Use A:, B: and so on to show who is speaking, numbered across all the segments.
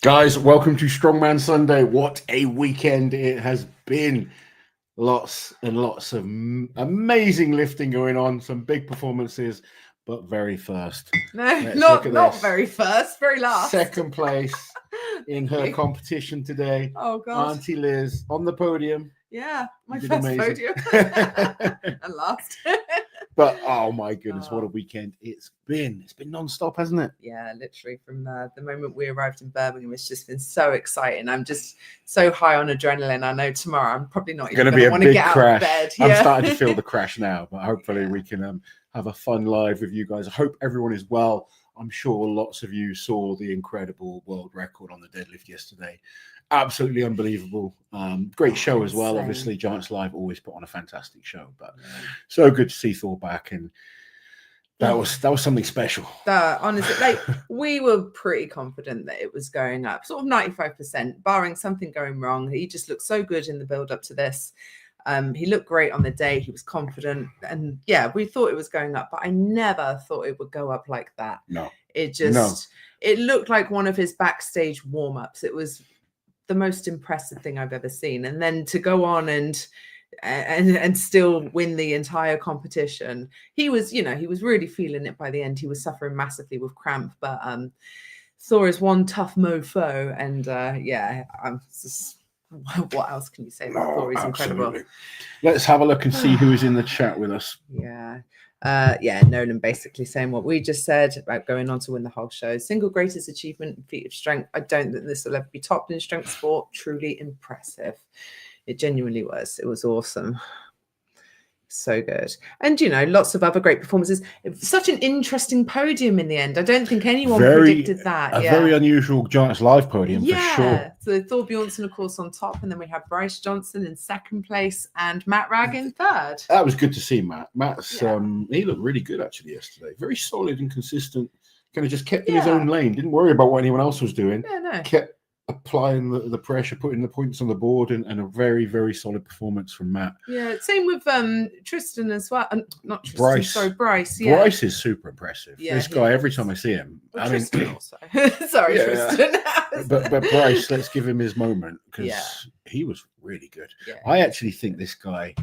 A: Guys, welcome to Strongman Sunday. What a weekend it has been. Lots and lots of amazing lifting going on. Some big performances, but very first.
B: No, not very first, very last.
A: Second place in her competition today.
B: Oh, God.
A: Auntie Liz on the podium.
B: Yeah, my first podium. And last.
A: But oh my goodness, what a weekend it's been. It's been non-stop, hasn't it?
B: Yeah, literally from the moment we arrived in Birmingham, it's just been so exciting. I'm just so high on adrenaline. I know tomorrow I'm probably not even going to want to get out of bed.
A: I'm starting to feel the crash now, but hopefully we can have a fun live with you guys. I hope everyone is well. I'm sure lots of you saw the incredible world record on the deadlift yesterday. Absolutely unbelievable. Great show as well. Obviously, Giants Live always put on a fantastic show, but so good to see Thor back, and that was something special.
B: Honestly, like we were pretty confident that it was going up, sort of 95%, barring something going wrong. He just looked so good in the build up to this. He looked great on the day. He was confident, and yeah, we thought it was going up, but I never thought it would go up like that.
A: No,
B: it looked like one of his backstage warm-ups. It was the most impressive thing I've ever seen. And then to go on and still win the entire competition, he was really feeling it by the end. He was suffering massively with cramp, but Thor is one tough mofo, and I'm just, what else can you say about Thor? He's incredible.
A: Let's have a look and see who is in the chat with us.
B: Nolan basically saying what we just said about going on to win the whole show. Single greatest achievement, feat of strength. I don't think this will ever be topped in strength sport. Truly impressive. It genuinely was. It was awesome. So good. And, lots of other great performances. Such an interesting podium in the end. I don't think anyone predicted that.
A: A very unusual Giants Live podium, for sure.
B: So Thor Bjornsson, of course, on top. And then we have Bryce Johnson in second place and Matt Ragg in third.
A: That was good to see, Matt. Matt's, he looked really good, actually, yesterday. Very solid and consistent. Kind of just kept in his own lane. Didn't worry about what anyone else was doing.
B: Yeah, no.
A: Kept applying the pressure, putting the points on the board, and a very, very solid performance from Matt.
B: Yeah, same with Tristan as well. Not Tristan,
A: Bryce.
B: Sorry, Bryce. Yeah.
A: Bryce is super impressive.
B: Yeah,
A: this guy, every time I see him,
B: Tristan also. Sorry, Tristan.
A: but Bryce, let's give him his moment, because he was really good. Yeah. I actually think this guy,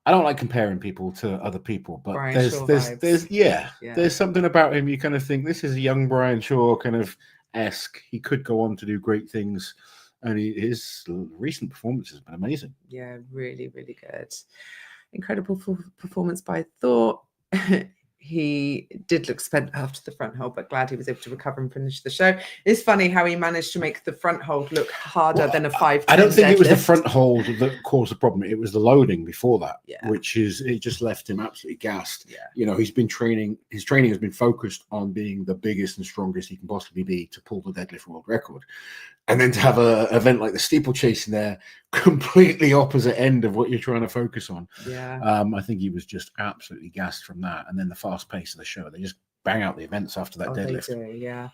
A: I don't like comparing people to other people, but there's something about him. You kind of think this is a young Brian Shaw kind of esque. He could go on to do great things, and his recent performance has been amazing.
B: Yeah, really, really good. Incredible performance by Thor. He did look spent after the front hold, but glad he was able to recover and finish the show. It's funny how he managed to make the front hold look harder than a 5'10".
A: I don't think it was the front hold that caused the problem. It was the loading before that, it just left him absolutely gassed.
B: Yeah.
A: He's been training. His training has been focused on being the biggest and strongest he can possibly be to pull the deadlift world record. And then to have an event like the steeplechase in there, completely opposite end of what you're trying to focus on.
B: Yeah.
A: I think he was just absolutely gassed from that. And then the fast pace of the show, they just bang out the events after that deadlift.
B: They do, yeah.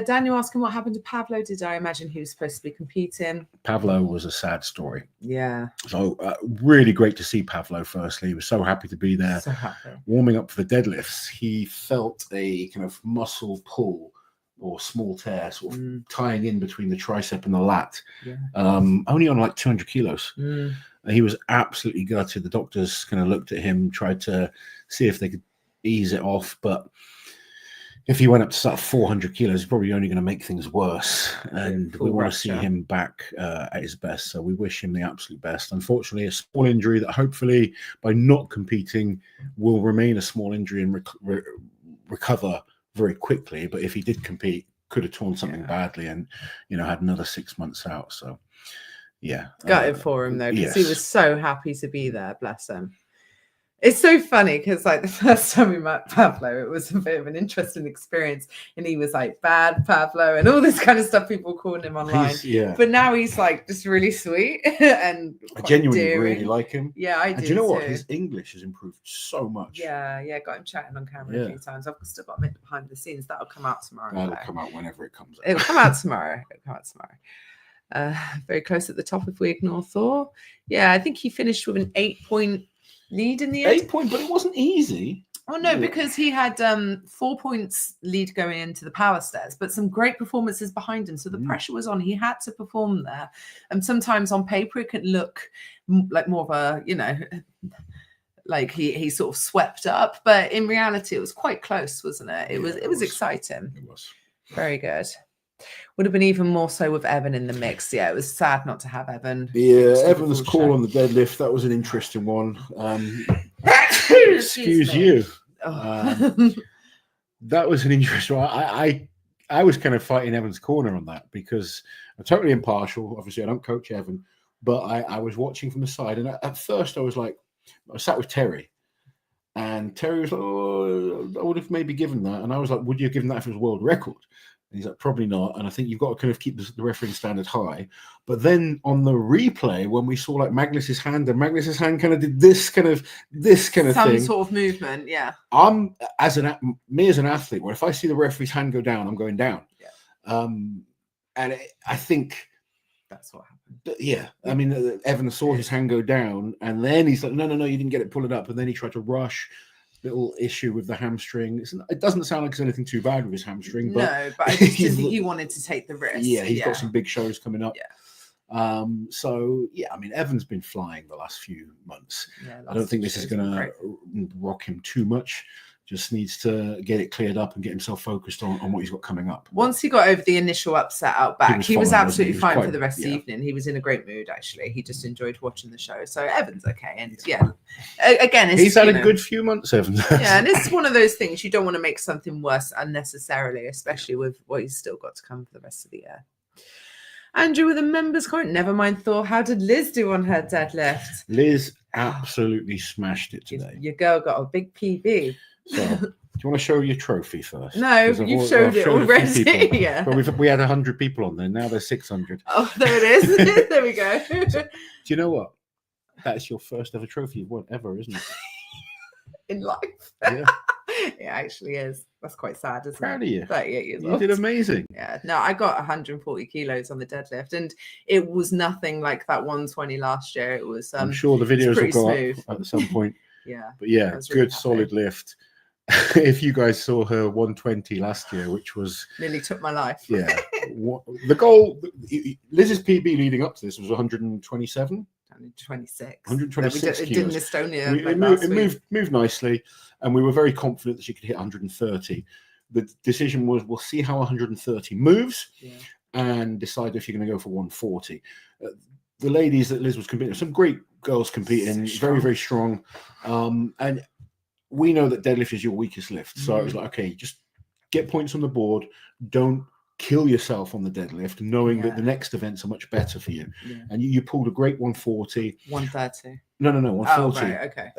B: Daniel asking what happened to Pavlo. Did I imagine he was supposed to be competing?
A: Pavlo was a sad story.
B: Yeah.
A: So really great to see Pavlo, firstly. He was so happy to be there.
B: So happy.
A: Warming up for the deadlifts, he felt a kind of muscle pull or small tear sort of tying in between the tricep and the lat, only on like 200 kilos. He was absolutely gutted. The doctors kind of looked at him, tried to see if they could ease it off, but if he went up to sort of 400 kilos, he's probably only going to make things worse. And we want to see him back at his best. So we wish him the absolute best. Unfortunately, a small injury that hopefully by not competing will remain a small injury and recover very quickly. But if he did compete, could have torn something badly and, had another 6 months out. So, yeah.
B: Gutted for him, though, because he was so happy to be there. Bless him. It's so funny because, like, the first time we met Pavlo, it was a bit of an interesting experience. And he was like, bad Pavlo and all this kind of stuff people calling him online. But now he's like just really sweet. And
A: I genuinely really like him.
B: Yeah, I do.
A: And do you know what? His English has improved so much.
B: Yeah. Got him chatting on camera a few times. I've still got him behind the scenes. That'll come out tomorrow.
A: That'll come out whenever it comes out.
B: It'll come out tomorrow. Very close at the top if we ignore Thor. Yeah, I think he finished with an 8-point lead in the end.
A: 8 point, but it wasn't easy.
B: Oh no, because he had 4 points lead going into the power stairs, but some great performances behind him. So the pressure was on. He had to perform there. And sometimes on paper it can look like more of a, you know, like he sort of swept up, but in reality it was quite close, wasn't it? It was exciting.
A: It was
B: very good. Would have been even more so with Evan in the mix. Yeah, it was sad not to have Evan.
A: Yeah, Evan's call on the deadlift, that was an interesting one. Excuse you. That was an interesting one. I was kind of fighting Evan's corner on that because I'm totally impartial. Obviously, I don't coach Evan, but I was watching from the side. And at first I was like, I sat with Terry. And Terry was like, oh, I would have maybe given that. And I was like, would you have given that if it was world record? And he's like, probably not. And I think you've got to kind of keep the refereeing standard high. But then on the replay, when we saw like Magnus's hand, and Magnus's hand kind of did this kind of thing.
B: Some sort of movement, yeah.
A: I'm as an athlete, where if I see the referee's hand go down, I'm going down.
B: Yeah.
A: And I think
B: that's what happened.
A: Yeah, I mean, Evan saw his hand go down, and then he's like, no, you didn't get it, pull it up. And then he tried to rush. Little issue with the hamstring. It doesn't sound like it's anything too bad with his hamstring, but
B: no, but I just didn't think he wanted to take the risk.
A: Yeah, he's got some big shows coming up.
B: Yeah.
A: So yeah, I mean, Evan's been flying the last few months. Yeah, I don't think this is going to rock him too much. Just needs to get it cleared up and get himself focused on what he's got coming up.
B: Once he got over the initial upset out back, he was absolutely fine for the rest of the evening. He was in a great mood, actually. He just enjoyed watching the show. So Evan's okay. And yeah, again,
A: he's had a good few months, Evan.
B: Yeah, and it's one of those things you don't want to make something worse unnecessarily, especially with what he's still got to come for the rest of the year. Andrew with a members comment. Never mind, Thor. How did Liz do on her deadlift?
A: Liz absolutely smashed it today.
B: Your girl got a big PB.
A: So, do you want to show your trophy first?
B: No, you've showed it already. Yeah.
A: Well, we had 100 people on there. Now there's 600.
B: Oh, there it is. There we go.
A: Do you know what? That's your first ever trophy you've won ever, isn't it?
B: In life.
A: Yeah.
B: It actually is. That's quite sad, isn't it?
A: Proud of you.
B: 38 years old.
A: You did amazing.
B: Yeah. No, I got 140 kilos on the deadlift, and it was nothing like that 120 last year. It was.
A: I'm sure the videos will go up at some point.
B: Yeah.
A: But yeah, good solid lift. If you guys saw her 120 last year, which was
B: nearly took my life.
A: Yeah. The goal, Liz's PB leading up to this was 127.
B: 126.
A: 126
B: it did in Estonia.
A: It moved nicely, and we were very confident that she could hit 130. The decision was we'll see how 130 moves and decide if you're going to go for 140. The ladies that Liz was competing, some great girls competing, very, very strong. And we know that deadlift is your weakest lift. So it was like, okay, just get points on the board. Don't kill yourself on the deadlift, knowing that the next events are much better for you. Yeah. And you pulled a great 140. 130. No, 140.
B: Oh, right, okay.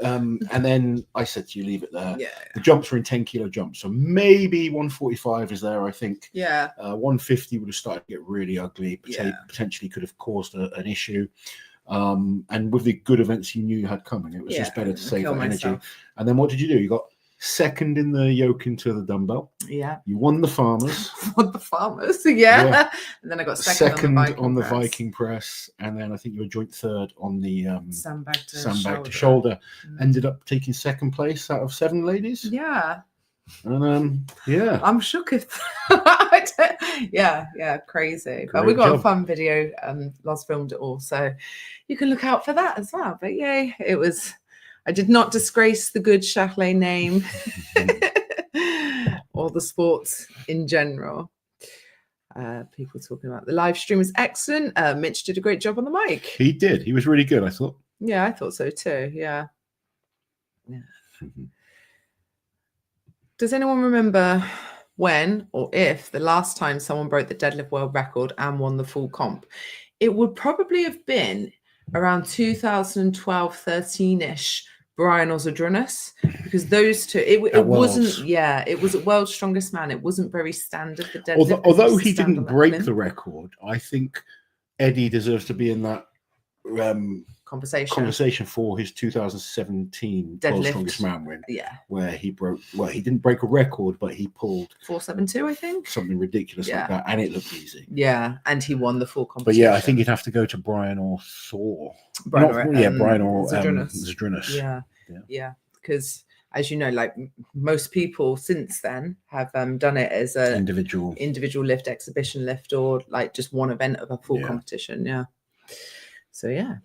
A: And then I said to you, leave it there.
B: Yeah.
A: The jumps were in 10-kilo jumps. So maybe 145 is there, I think.
B: Yeah.
A: 150 would have started to get really ugly. Potentially could have caused an issue. And with the good events you knew you had coming, it was just better to save that energy. And then what did you do? You got second in the yoke into the dumbbell.
B: Yeah.
A: You won the farmers.
B: Yeah. And then I got second
A: on the Viking press. And then I think you were joint third on the
B: sandbag
A: to shoulder. Ended up taking second place out of 7 ladies.
B: Yeah.
A: And
B: I'm shook if crazy. But we got a fun video. Loz filmed it all, so you can look out for that as well. But yeah, it was. I did not disgrace the good Shahlaei name or the sports in general. People talking about the live stream is excellent. Mitch did a great job on the mic.
A: He did. He was really good, I thought.
B: Yeah, I thought so too. Yeah. Does anyone remember when or if the last time someone broke the deadlift world record and won the full comp? It would probably have been around 2012, 13-ish, Brian or Zadrunas, because those two, it wasn't, it was World's Strongest Man. It wasn't very standard for deadlift.
A: Although he didn't break the record, I think Eddie deserves to be in that conversation for his 2017 World's Strongest Man win.
B: Yeah.
A: Where he broke, he didn't break a record, but he pulled
B: 472, I think.
A: Something ridiculous like that. And it looked easy.
B: Yeah. And he won the full competition.
A: But yeah, I think you'd have to go to Brian or Thor. Brian or Zadrunas.
B: Yeah. Because as you know, like most people since then have done it as a
A: individual
B: lift, exhibition lift, or like just one event of a full competition. Yeah. So yeah,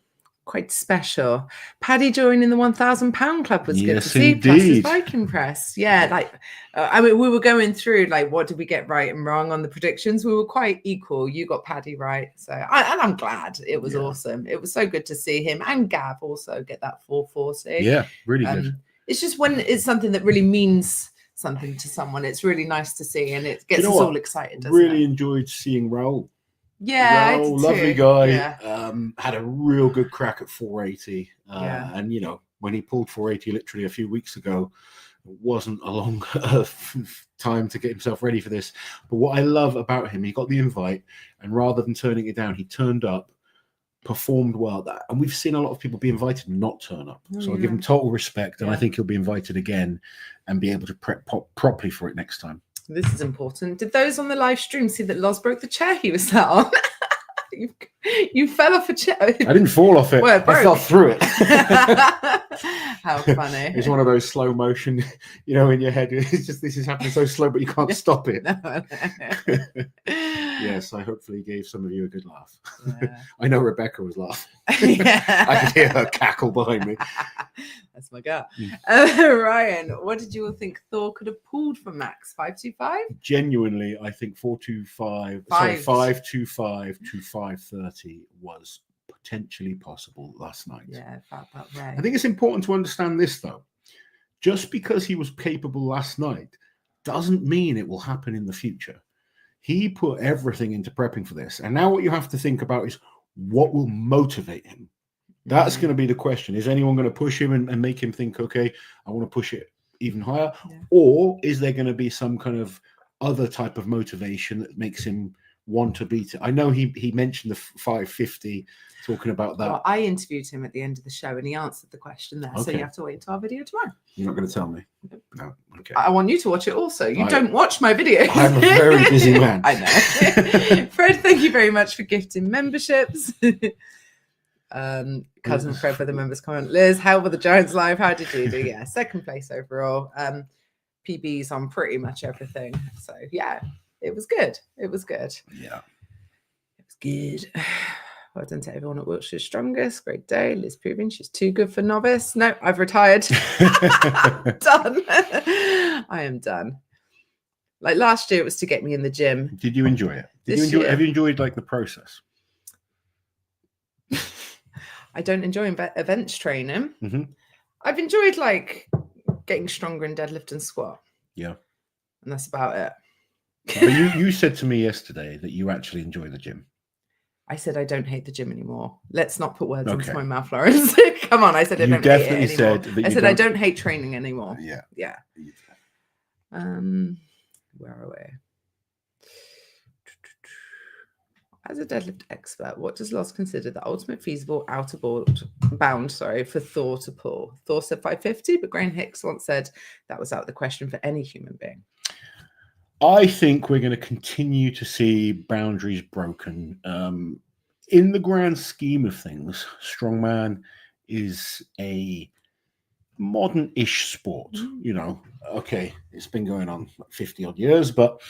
B: quite special. Paddy joining the 1,000 pound club was good to see.
A: Indeed.
B: Plus his Viking press. Yeah, like I mean, we were going through like what did we get right and wrong on the predictions. We were quite equal. You got Paddy right, so and I'm glad. It was awesome. It was so good to see him and Gav also get that 440.
A: Yeah, really good.
B: It's just when it's something that really means something to someone, it's really nice to see, and it gets us all excited.
A: Really enjoyed seeing Raul.
B: Yeah,
A: Raul, lovely guy. Had a real good crack at 480. And you know, when he pulled 480 literally a few weeks ago, it wasn't a long time to get himself ready for this. But what I love about him, he got the invite, and rather than turning it down, he turned up, performed well. And we've seen a lot of people be invited and not turn up. So I give him total respect, and I think he'll be invited again and be able to prep properly for it next time.
B: This is important. Did those on the live stream see that Loz broke the chair he was sat on? You fell off a chair. I
A: didn't fall off it. Well, I fell through it.
B: How funny.
A: It's one of those slow motion, you know, in your head. It's just, this is happening so slow, but you can't stop it. Yes, I hopefully gave some of you a good laugh. Yeah. I know Rebecca was laughing. I could hear her cackle behind me.
B: That's my girl. Ryan, what did you all think Thor could have pulled from Max? 525?
A: Genuinely, I think 525 to 530 was potentially possible last night.
B: Yeah, felt that way.
A: I think it's important to understand this, though. Just because he was capable last night doesn't mean it will happen in the future. He put everything into prepping for this. And now what you have to think about is what will motivate him. That's going to be the question. Is anyone going to push him and make him think, okay, I want to push it even higher? Yeah. Or is there going to be some kind of other type of motivation that makes him want to beat it? I know he mentioned the 550, talking about that.
B: Well, I interviewed him at the end of the show and he answered the question there. Okay. So you have to wait until our video tomorrow.
A: You're not going to tell me? No. Okay.
B: I want you to watch it also. You don't watch my videos.
A: I'm a very busy man.
B: I know. Fred, thank you very much for gifting memberships. Cousin Fred for the members comment. Liz, how were the Giants live? How did you do? Yeah, second place overall. PBs on pretty much everything. So yeah, it was good. It was good.
A: Yeah,
B: it was good. Well done to everyone at Wiltshire's Strongest. Great day. Liz proving she's too good for novice. No, I've retired. Done. I am done. Like last year, it was to get me in the gym.
A: Did you enjoy it? Have you enjoyed like the process?
B: I don't enjoy events training.
A: Mm-hmm.
B: I've enjoyed like getting stronger in deadlift and squat.
A: Yeah.
B: And that's about it.
A: But you said to me yesterday that you actually enjoy the gym.
B: I said I don't hate the gym anymore. Let's not put words into my mouth, Laurence. Come on, I said I don't hate it anymore. I said I don't hate training anymore.
A: Yeah.
B: Yeah. Where are we? As a deadlift expert, what does Loz consider the ultimate feasible outer bound for Thor to pull? Thor said 550, but Graham Hicks once said that was out of the question for any human being.
A: I think we're going to continue to see boundaries broken. In the grand scheme of things, strongman is a modern-ish sport. You know, okay, it's been going on 50 odd years, but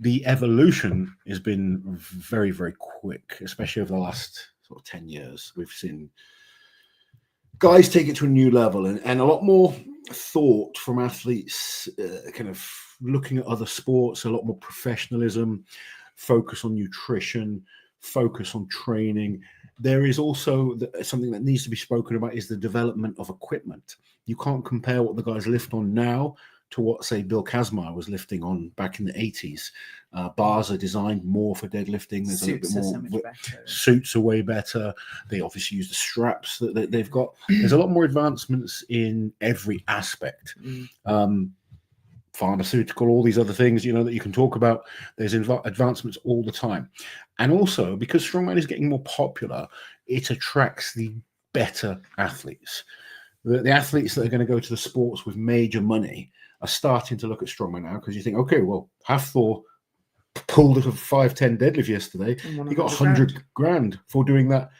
A: the evolution has been very, very quick, especially over the last sort of 10 years. We've seen guys take it to a new level and a lot more thought from athletes, kind of looking at other sports, a lot more professionalism, focus on nutrition, focus on training. There is also something that needs to be spoken about is the development of equipment. You can't compare what the guys lift on now to what, say, Bill Kazmaier was lifting on back in the 80s. Bars are designed more for deadlifting. There's
B: suits
A: a little bit more. Suits are way better. They obviously use the straps that they've got. There's a lot more advancements in every aspect. Pharmaceutical, all these other things, you know, that you can talk about. There's advancements all the time. And also, because strongman is getting more popular, it attracts the better athletes. The athletes that are going to go to the sports with major money are starting to look at strongman now because you think, okay, well, Thor pulled a 510 deadlift yesterday. He got 100 grand for doing that.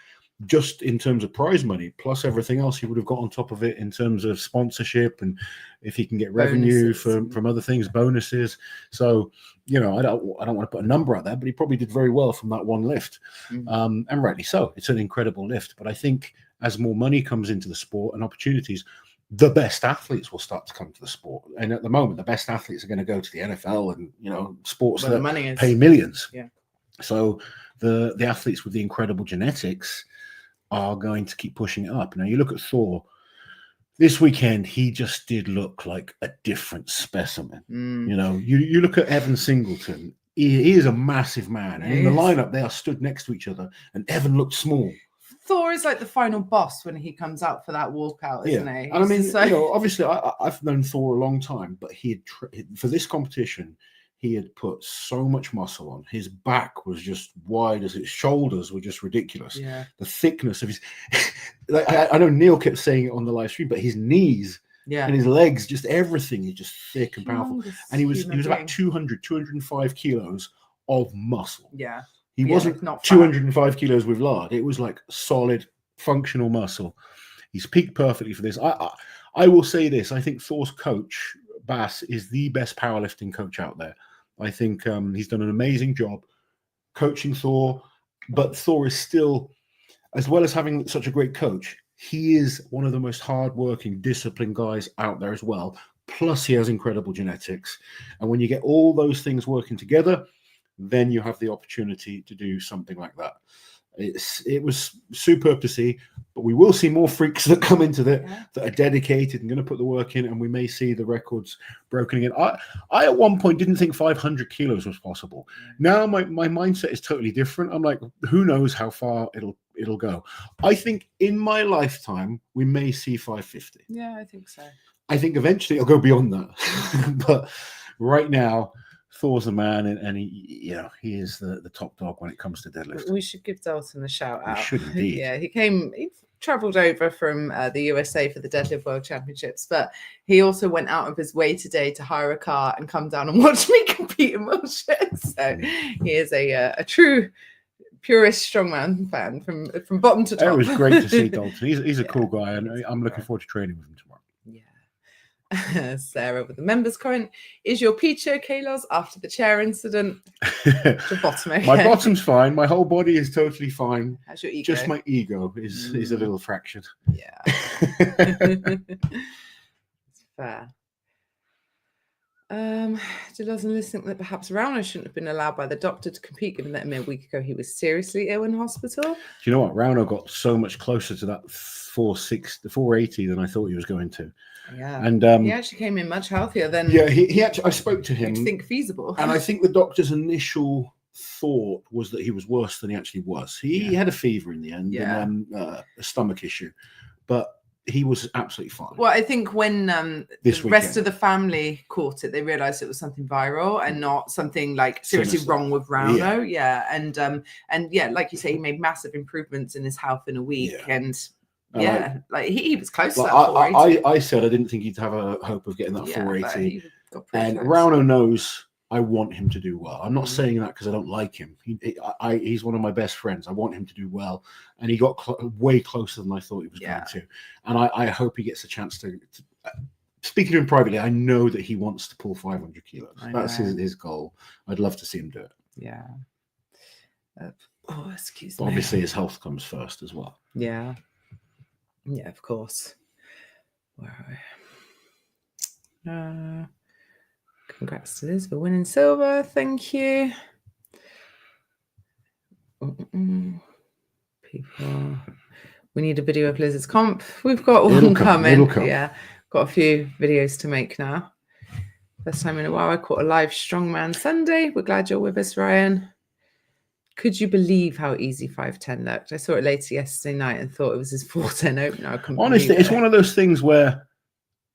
A: just in terms of prize money, plus everything else he would have got on top of it in terms of sponsorship, and if he can get revenue from other things, bonuses. So, you know, I don't want to put a number out there, but he probably did very well from that one lift. And rightly so. It's an incredible lift. But I think as more money comes into the sport and opportunities, the best athletes will start to come to the sport. And at the moment, the best athletes are going to go to the NFL and, you know, sports that pay millions.
B: Yeah.
A: So the athletes with the incredible genetics are going to keep pushing it up. Now, you look at Thor. This weekend, he just did look like a different specimen. You know, you look at Evan Singleton. He is a massive man. And in the lineup, they are stood next to each other. And Evan looked small.
B: Thor is like the final boss when he comes out for that walkout, isn't he?
A: And I mean, you know, obviously, I've known Thor a long time, but he had for this competition, he had put so much muscle on. His back was just wide as his shoulders were just ridiculous.
B: Yeah.
A: The thickness of his, like, I know Neil kept saying it on the live stream, but his knees and his legs, just everything is just thick and powerful. And he was about 205 kilos of muscle.
B: Yeah.
A: He wasn't not 205 kilos with lard. It was like solid, functional muscle. He's peaked perfectly for this. I will say this. I think Thor's coach, Bass, is the best powerlifting coach out there. I think he's done an amazing job coaching Thor. But Thor is still, as well as having such a great coach, he is one of the most hardworking, disciplined guys out there as well. Plus, he has incredible genetics. And when you get all those things working together, then you have the opportunity to do something like that. It was superb to see, but we will see more freaks that come into that are dedicated and going to put the work in, and we may see the records broken again. I at one point didn't think 500 kilos was possible. Now my mindset is totally different. I'm like, who knows how far it'll go. I think in my lifetime we may see 550.
B: Yeah, I think so.
A: I think eventually it'll go beyond that. But right now, Thor's the man, and he is the top dog when it comes to deadlift.
B: We should give Dalton a shout out.
A: We should indeed.
B: Yeah, he travelled over from the USA for the Deadlift World Championships, but he also went out of his way today to hire a car and come down and watch me compete in wheelchairs. So he is a true purist strongman fan from bottom to top.
A: It was great to see Dalton. He's a cool guy, and I'm looking forward to training with him tomorrow.
B: Sarah with the members comment. Is your peach okay, Loz, after the chair incident? Your bottom okay?
A: My bottom's fine. My whole body is totally fine.
B: How's your ego?
A: Just my ego is a little fractured.
B: Yeah. It's fair. Did Loz and Liz think that perhaps Rauno shouldn't have been allowed by the doctor to compete, given that a week ago he was seriously ill in hospital?
A: Do you know what? Rauno got so much closer to that 480 than I thought he was going to.
B: Yeah,
A: and
B: he actually came in much healthier than.
A: Yeah, he actually. I spoke to him.
B: You'd think feasible,
A: and I think the doctor's initial thought was that he was worse than he actually was. He had a fever in the end, and a stomach issue, but he was absolutely fine.
B: Well, I think when the rest of the family caught it, they realized it was something viral and not something like seriously wrong with Rauno. Yeah. And like you say, he made massive improvements in his health in a week, and like he was close to that 480.
A: I said I didn't think he'd have a hope of getting that 480, and Rauno knows I want him to do well. I'm not saying that because I don't like him. He's one of my best friends. I want him to do well, and he got way closer than I thought he was going to. And I hope he gets a chance to. Speaking to him privately, I know that he wants to pull 500 kilos. That's his goal. I'd love to see him do it.
B: Yeah. Excuse
A: me. Obviously, his health comes first as well.
B: Yeah. Yeah, of course. Where are we? Congrats to Liz for winning silver. Thank you. People, we need a video of Liz's comp. We've got one coming. Yeah, got a few videos to make now. First time in a while I caught a live Strongman Sunday. We're glad you're with us, Ryan. Could you believe how easy 510 looked? I saw it later yesterday night and thought it was his 410 opener.
A: Honestly, it's one of those things where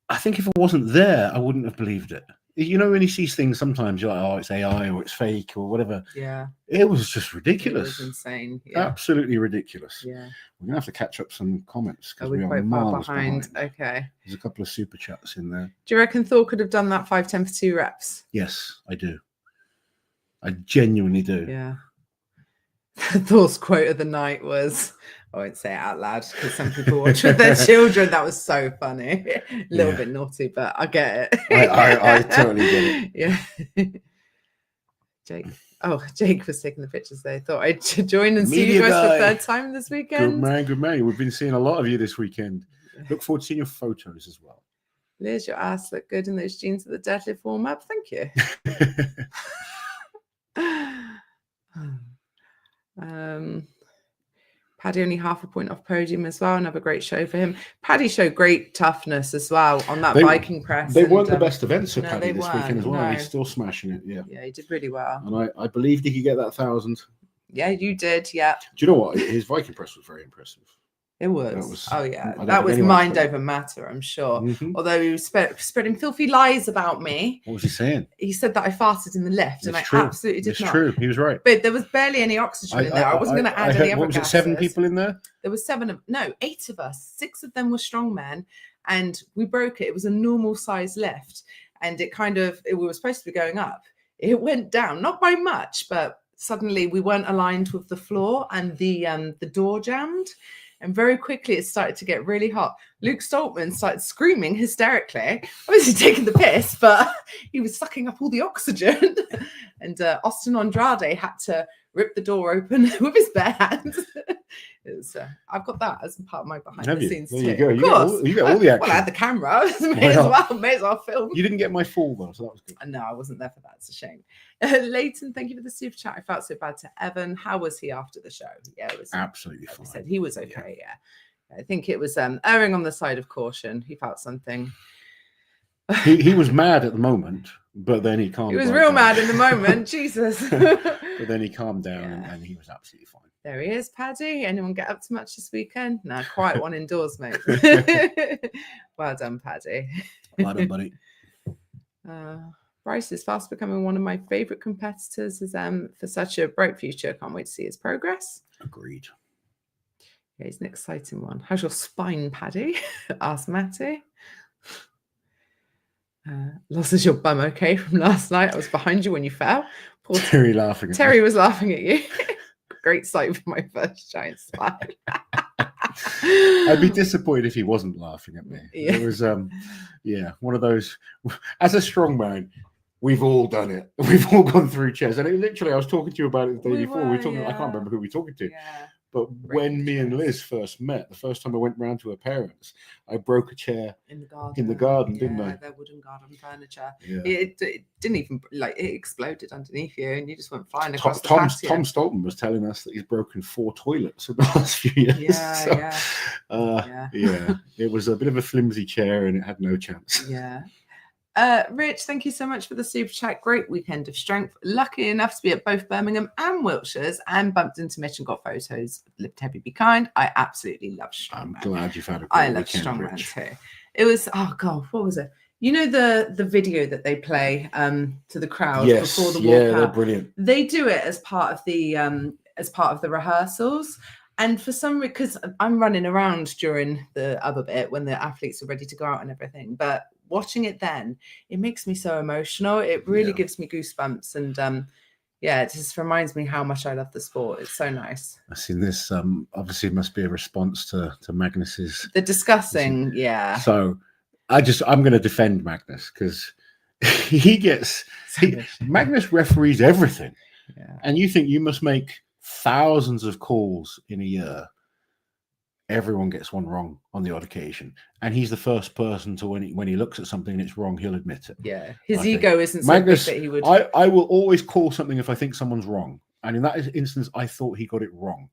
A: I think if it wasn't there, I wouldn't have believed it. You know, when you see things, sometimes you're like, oh, it's AI or it's fake or whatever.
B: Yeah.
A: It was just ridiculous.
B: It was insane. Yeah.
A: Absolutely ridiculous.
B: Yeah.
A: We're going to have to catch up some comments because
B: we're quite far behind. Okay.
A: There's a couple of super chats in there.
B: Do you reckon Thor could have done that 510 for 2 reps?
A: Yes, I do. I genuinely do.
B: Yeah. Thor's quote of the night was, I won't say it out loud because some people watch with their children. That was so funny. A little bit naughty, but I get it.
A: I totally get it.
B: Yeah. Jake was taking the pictures there. Thought I'd join and see you guys for the third time this weekend.
A: Good man. We've been seeing a lot of you this weekend. Look forward to seeing your photos as well.
B: Liz, your ass looked good in those jeans at the deadlift warm-up. Thank you. Paddy only half a point off podium as well. Another great show for him. Paddy showed great toughness as well on that Viking press.
A: They weren't the best events for Paddy this weekend as well. No. He's still smashing it. Yeah,
B: he did really well.
A: And I believed he could get that 1,000.
B: Yeah, you did. Yeah.
A: Do you know what? His Viking press was very impressive.
B: It was. Oh yeah, that was mind over matter, I'm sure. Mm-hmm. Although he was spreading filthy lies about me.
A: What was he saying?
B: He said that I farted in the lift, and I absolutely did not.
A: It's true. He was right.
B: But there was barely any oxygen in there. I wasn't going to add any other gases.
A: What was it? 7 people in there?
B: There was 8 of us. 6 of them were strongmen, and we broke it. It was a normal size lift, and we were supposed to be going up. It went down, not by much, but suddenly we weren't aligned with the floor, and the door jammed. And very quickly, it started to get really hot. Luke Stoltman started screaming hysterically, obviously taking the piss, but he was sucking up all the oxygen. And Austin Andrade had to rip the door open with his bare hands. I've got that as part of my behind-the-scenes too.
A: You go. You get all the action.
B: Well, I had the camera. May as well film.
A: You didn't get my fall, though, so that was good.
B: No, I wasn't there for that. It's a shame. Leighton, thank you for the super chat. I felt so bad to Evan. How was he after the show? Yeah, it was
A: absolutely fine.
B: I said he was okay. Yeah. I think it was erring on the side of caution. He felt something.
A: he was mad at the moment, but then he calmed down.
B: He was real mad in the moment. Jesus.
A: But then he calmed down and he was absolutely fine.
B: There he is, Paddy. Anyone get up to much this weekend? No, quiet one indoors, mate. Well done, Paddy.
A: Well done, buddy.
B: Bryce is fast becoming one of my favorite competitors for such a bright future. Can't wait to see his progress.
A: Agreed.
B: Yeah, he's an exciting one. How's your spine, Paddy? Asked Matty. Loz, is your bum okay from last night? I was behind you when you fell.
A: Poor Terry laughing at
B: Terry was laughing at you. Great sight for my first giant smile.
A: I'd be disappointed if he wasn't laughing at me. Yeah. It was one of those. As a strongman, we've all done it. We've all gone through chairs. And literally, I was talking to you about it the day before. I can't remember who we were talking to.
B: Yeah.
A: But when me and Liz first met, the first time I went round to her parents, I broke a chair in the garden, didn't I?
B: Their wooden garden furniture.
A: Yeah.
B: It didn't even it exploded underneath you, and you just went flying across the patio.
A: Tom Stolton was telling us that he's broken 4 toilets in the last few years.
B: Yeah.
A: It was a bit of a flimsy chair, and it had no chance.
B: Yeah. Rich, thank you so much for the super chat. Great weekend of strength. Lucky enough to be at both Birmingham and Wiltshire's and bumped into Mitch and got photos. Lift heavy, be kind. I absolutely love Strongman.
A: I'm glad you've had a great
B: I love Strongman too. It was, what was it? You know the video that they play to the crowd before the walkout?
A: Yeah, they're brilliant.
B: They do it as part of the rehearsals. And for some reason, because I'm running around during the other bit when the athletes are ready to go out and everything, but watching it then, it makes me so emotional. It really gives me goosebumps. And it just reminds me how much I love the sport. It's so nice.
A: I've seen this. Obviously, it must be a response to Magnus's.
B: The discussing, yeah.
A: So I'm going to defend Magnus because Magnus referees everything.
B: Yeah.
A: And you think you must make thousands of calls in a year. Everyone gets one wrong on the odd occasion, and he's the first person to when he looks at something and it's wrong, he'll admit it.
B: Yeah, his ego isn't so big that he would.
A: I will always call something if I think someone's wrong, and in that instance, I thought he got it wrong.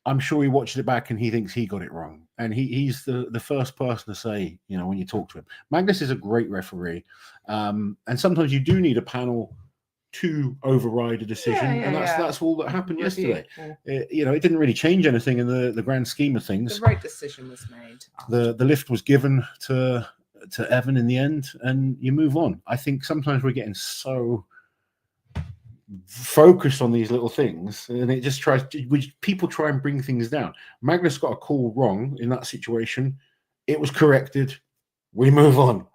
A: I'm sure he watched it back and he thinks he got it wrong, and he's the first person to say, when you talk to him. Magnus is a great referee, and sometimes you do need a panel to override a decision, and that's all that happened yesterday. It didn't really change anything in the grand scheme of things.
B: The right decision was made.
A: The lift was given to Evan in the end, and you move on. I think sometimes we're getting so focused on these little things, and it just people try and bring things down. Magnus got a call wrong in that situation. It was corrected. We move on.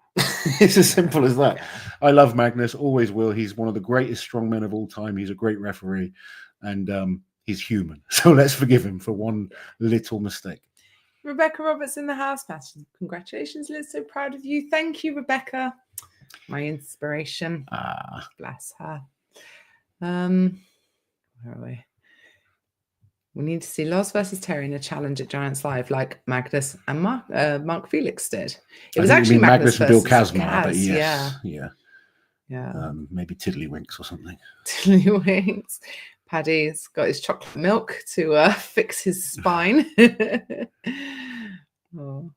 A: It's as simple as that. I love Magnus, always will. He's one of the greatest strongmen of all time. He's a great referee, and he's human. So let's forgive him for one little mistake.
B: Rebecca Roberts in the house. Congratulations, Liz. So proud of you. Thank you, Rebecca. My inspiration. Bless her. Where are we? We need to see Loz versus Terry in a challenge at Giants Live, like Magnus and Mark Felix did. It was actually Magnus
A: and Bill
B: versus
A: Kazmar, but yes,
B: yeah.
A: Maybe Tiddlywinks or something.
B: Tiddlywinks. Paddy's got his chocolate milk to fix his spine. Oh.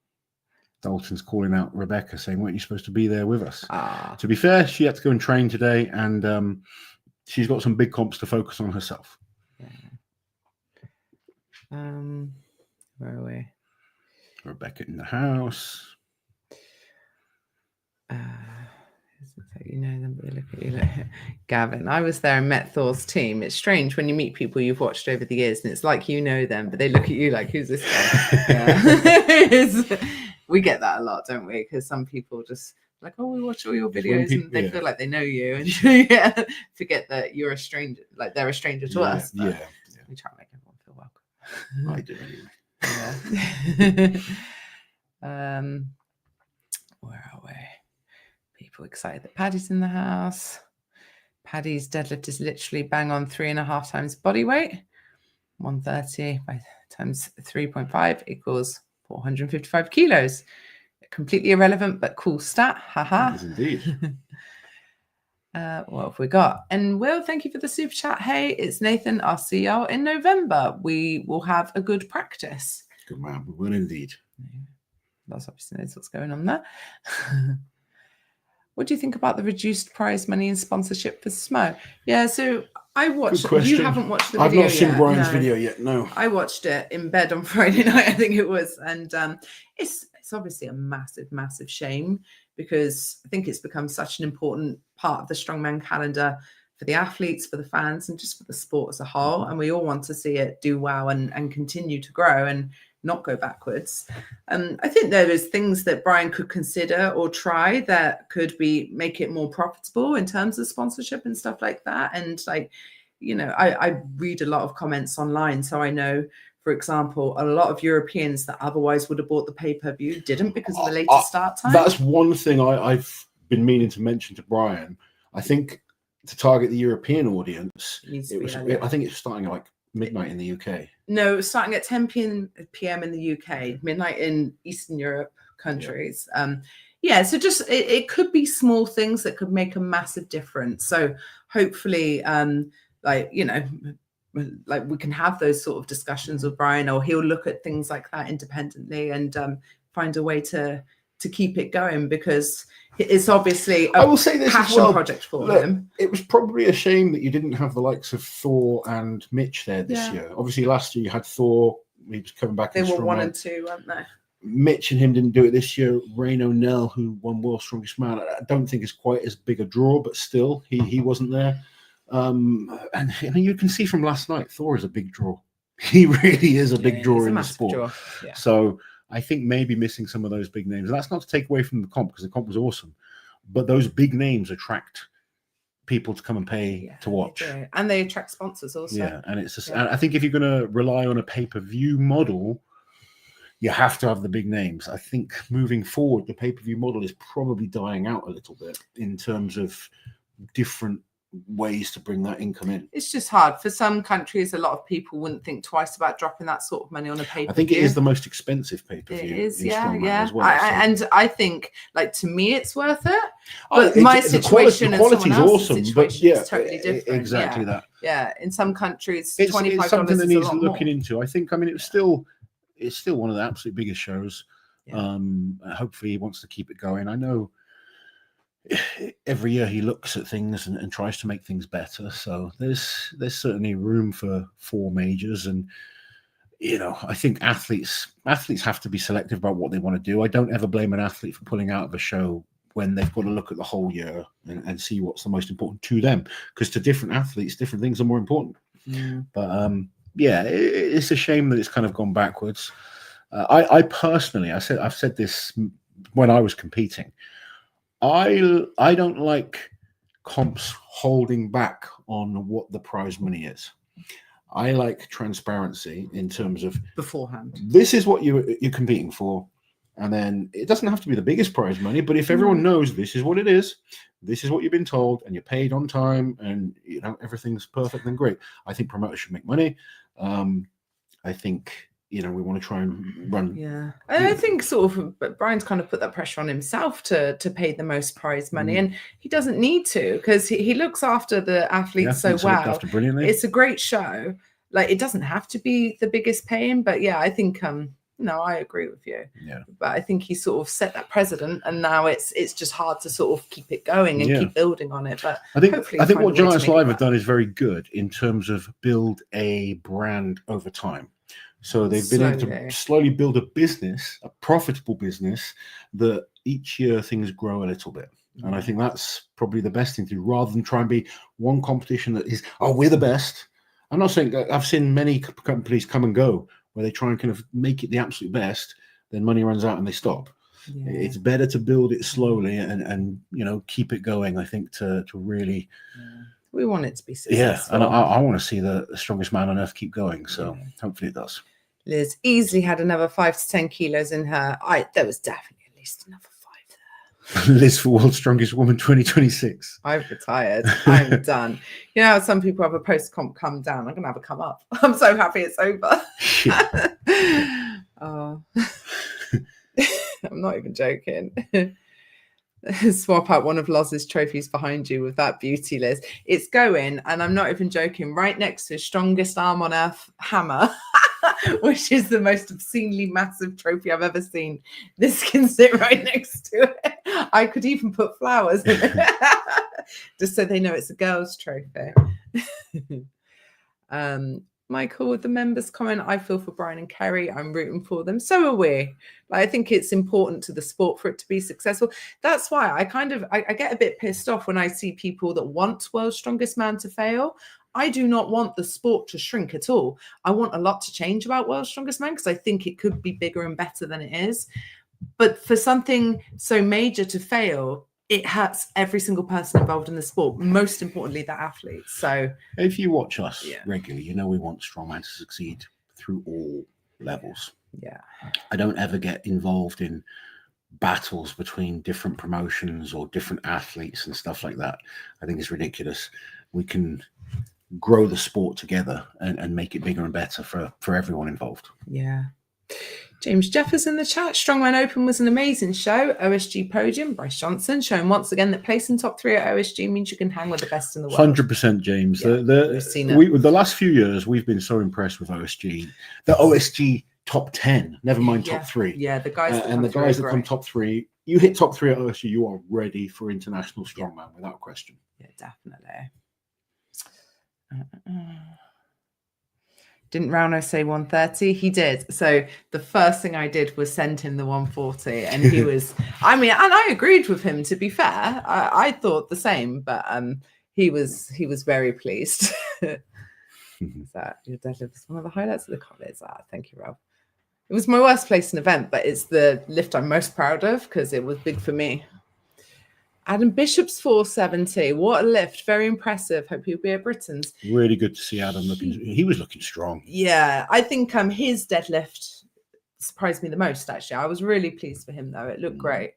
A: Dalton's calling out Rebecca, saying, "Weren't you supposed to be there with us?" To be fair, she had to go and train today, and she's got some big comps to focus on herself.
B: Where are we?
A: Rebecca in the house.
B: You know them, but they look at you like Gavin. I was there and met Thor's team. It's strange when you meet people you've watched over the years, and it's like you know them, but they look at you like, "Who's this guy?" We get that a lot, don't we? Because some people just like, "Oh, we watch all your videos," and they feel like they know you, and forget that you're a stranger, like they're a stranger to us. We try to make everyone feel welcome.
A: I do anyway.
B: Where are we? People excited that Paddy's in the house. Paddy's deadlift is literally bang on 3.5 times body weight. 130 times 3.5 equals 455 kilos. Completely irrelevant, but cool stat. Haha.
A: Yes, indeed.
B: What have we got? And Will, thank you for the super chat. Hey, it's Nathan. I'll see y'all in November. We will have a good practice.
A: Good man. We will indeed.
B: That's obviously knows what's going on there. What do you think about the reduced prize money and sponsorship for SMO? Yeah, so I watched it. You haven't watched the video yet?
A: I've not seen Brian's video yet, no.
B: I watched it in bed on Friday night, I think it was. And it's obviously a massive, massive shame because I think it's become such an important part of the Strongman calendar for the athletes, for the fans, and just for the sport as a whole. And we all want to see it do well and continue to grow and not go backwards. I think there is things that Brian could consider or try that could make it more profitable in terms of sponsorship and stuff like that. And like, you know, I read a lot of comments online. So I know, for example, a lot of Europeans that otherwise would have bought the pay-per-view didn't because of the later start time.
A: That's one thing I've been meaning to mention to Brian. I think to target the European audience, I think it's starting at like midnight in the UK.
B: No, starting at 10 p.m. in the UK, midnight in Eastern Europe countries. So just it could be small things that could make a massive difference. So hopefully, like we can have those sort of discussions with Brian, or he'll look at things like that independently and find a way to keep it going, because it's obviously
A: I will say this
B: passion project for him.
A: It was probably a shame that you didn't have the likes of Thor and Mitch there this year. Obviously, last year you had Thor. He was coming back.
B: They were 1 and 2, weren't they?
A: Mitch and him didn't do it this year. Rain O'Neill, who won World's Strongest Man, I don't think is quite as big a draw, but still, he wasn't there. And you can see from last night, Thor is a big draw. He really is a big draw in the sport. Yeah. So I think maybe missing some of those big names. And that's not to take away from the comp, because the comp was awesome. But those big names attract people to come and pay to watch.
B: And they attract sponsors also.
A: Yeah, and it's just, I think if you're going to rely on a pay-per-view model, you have to have the big names. I think moving forward, the pay-per-view model is probably dying out a little bit in terms of different ways to bring that income in.
B: It's just hard for some countries. A lot of people wouldn't think twice about dropping that sort of money on a pay-per-view.
A: I think it is the most expensive pay-per-view.
B: It is,
A: as well,
B: and I think, like, to me, it's worth it. But my situation and someone else's situation is totally different.
A: Exactly that.
B: Yeah, in some countries,
A: it's
B: $25
A: something that needs looking
B: more.
A: into. I think. I mean, it's still one of the absolute biggest shows. Hopefully, he wants to keep it going. I know. Every year he looks at things and tries to make things better. So there's certainly room for 4 majors, and I think athletes have to be selective about what they want to do. I don't ever blame an athlete for pulling out of a show when they've got to look at the whole year and see what's the most important to them, because to different athletes, different things are more important. But it's a shame that it's kind of gone backwards. I personally, I've said this when I was competing. I don't like comps holding back on what the prize money is. I like transparency in terms of
B: beforehand.
A: This is what you're competing for. And then it doesn't have to be the biggest prize money, but if everyone knows this is what it is, this is what you've been told, and you're paid on time, and everything's perfect, then great. I think promoters should make money. I think we want to try and run.
B: Yeah, I think sort of, but Brian's kind of put that pressure on himself to pay the most prize money, and he doesn't need to because he looks after the athletes so well.
A: After brilliantly.
B: It's a great show. Like, it doesn't have to be the biggest paying, but yeah, I think no, I agree with you.
A: Yeah.
B: But I think he sort of set that precedent, and now it's just hard to sort of keep it going and keep building on it. But
A: I think what Giants Live have done is very good in terms of build a brand over time. So they've been able to slowly build a business, a profitable business, that each year things grow a little bit. And I think that's probably the best thing to do, rather than try and be one competition that is, we're the best. I'm not saying that. I've seen many companies come and go where they try and kind of make it the absolute best, then money runs out and they stop. Yeah. It's better to build it slowly and keep it going, I think, to really...
B: Yeah. We want it to be successful.
A: Yeah, and I want to see the strongest man on earth keep going, so hopefully it does.
B: Liz easily had another 5 to 10 kilos in her. There was definitely at least another 5 there.
A: Liz for World's Strongest Woman 2026.
B: I've retired. I'm done. You know how some people have a post-comp come down? I'm going to have a come up. I'm so happy it's over. Oh. I'm not even joking. Swap out one of Loz's trophies behind you with that beauty, Liz. It's going, and I'm not even joking, right next to his strongest arm on earth hammer, which is the most obscenely massive trophy I've ever seen. This can sit right next to it. I could even put flowers in it, just so they know it's a girl's trophy. Michael with the members comment, I feel for Brian and Kerry. I'm rooting for them. So are we. I think it's important to the sport for it to be successful. That's why I get a bit pissed off when I see people that want World's Strongest Man to fail. I do not want the sport to shrink at all. I want a lot to change about World's Strongest Man because I think it could be bigger and better than it is. But for something so major to fail, it hurts every single person involved in the sport, most importantly, the athletes. So
A: if you watch us regularly, we want strongman to succeed through all levels.
B: Yeah.
A: I don't ever get involved in battles between different promotions or different athletes and stuff like that. I think it's ridiculous. We can grow the sport together and make it bigger and better for everyone involved.
B: Yeah. James Jeffers in the chat. Strongman Open was an amazing show. OSG podium. Bryce Johnson showing once again that placing top 3 at OSG means you can hang with the best in the world.
A: 100%, James.
B: Yeah,
A: the last few years, we've been so impressed with OSG. The OSG top 10, never mind top 3.
B: Yeah, the guys
A: that come top 3. You hit top 3 at OSG, you are ready for international strongman without question.
B: Yeah, definitely. Didn't Rauno say 130? He did. So the first thing I did was send him the 140, and he was, and I agreed with him, to be fair. I thought the same, but he was very pleased. That your deadlift was one of the highlights of the college. Thank you, Rob. It was my worst placing event, but it's the lift I'm most proud of because it was big for me. Adam Bishop's 470. What a lift. Very impressive. Hope he'll be at Britain's.
A: Really good to see Adam looking. He was looking strong.
B: Yeah, I think his deadlift surprised me the most, actually. I was really pleased for him, though. It looked great.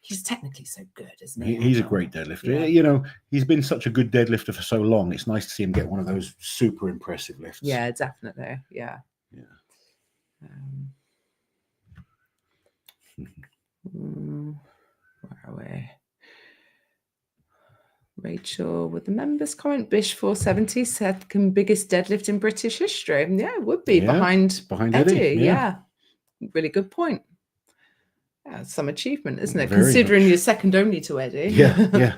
B: He's technically so good, isn't he?
A: He's a great deadlifter. Yeah. He's been such a good deadlifter for so long. It's nice to see him get one of those super impressive lifts.
B: Yeah, definitely. Yeah. Where are we? Rachel with the members comment. Bish 470, second biggest deadlift in British history. Yeah, it would be behind Eddie. Yeah. Really good point. Yeah, some achievement, isn't it? Considering you're second only to Eddie.
A: Yeah.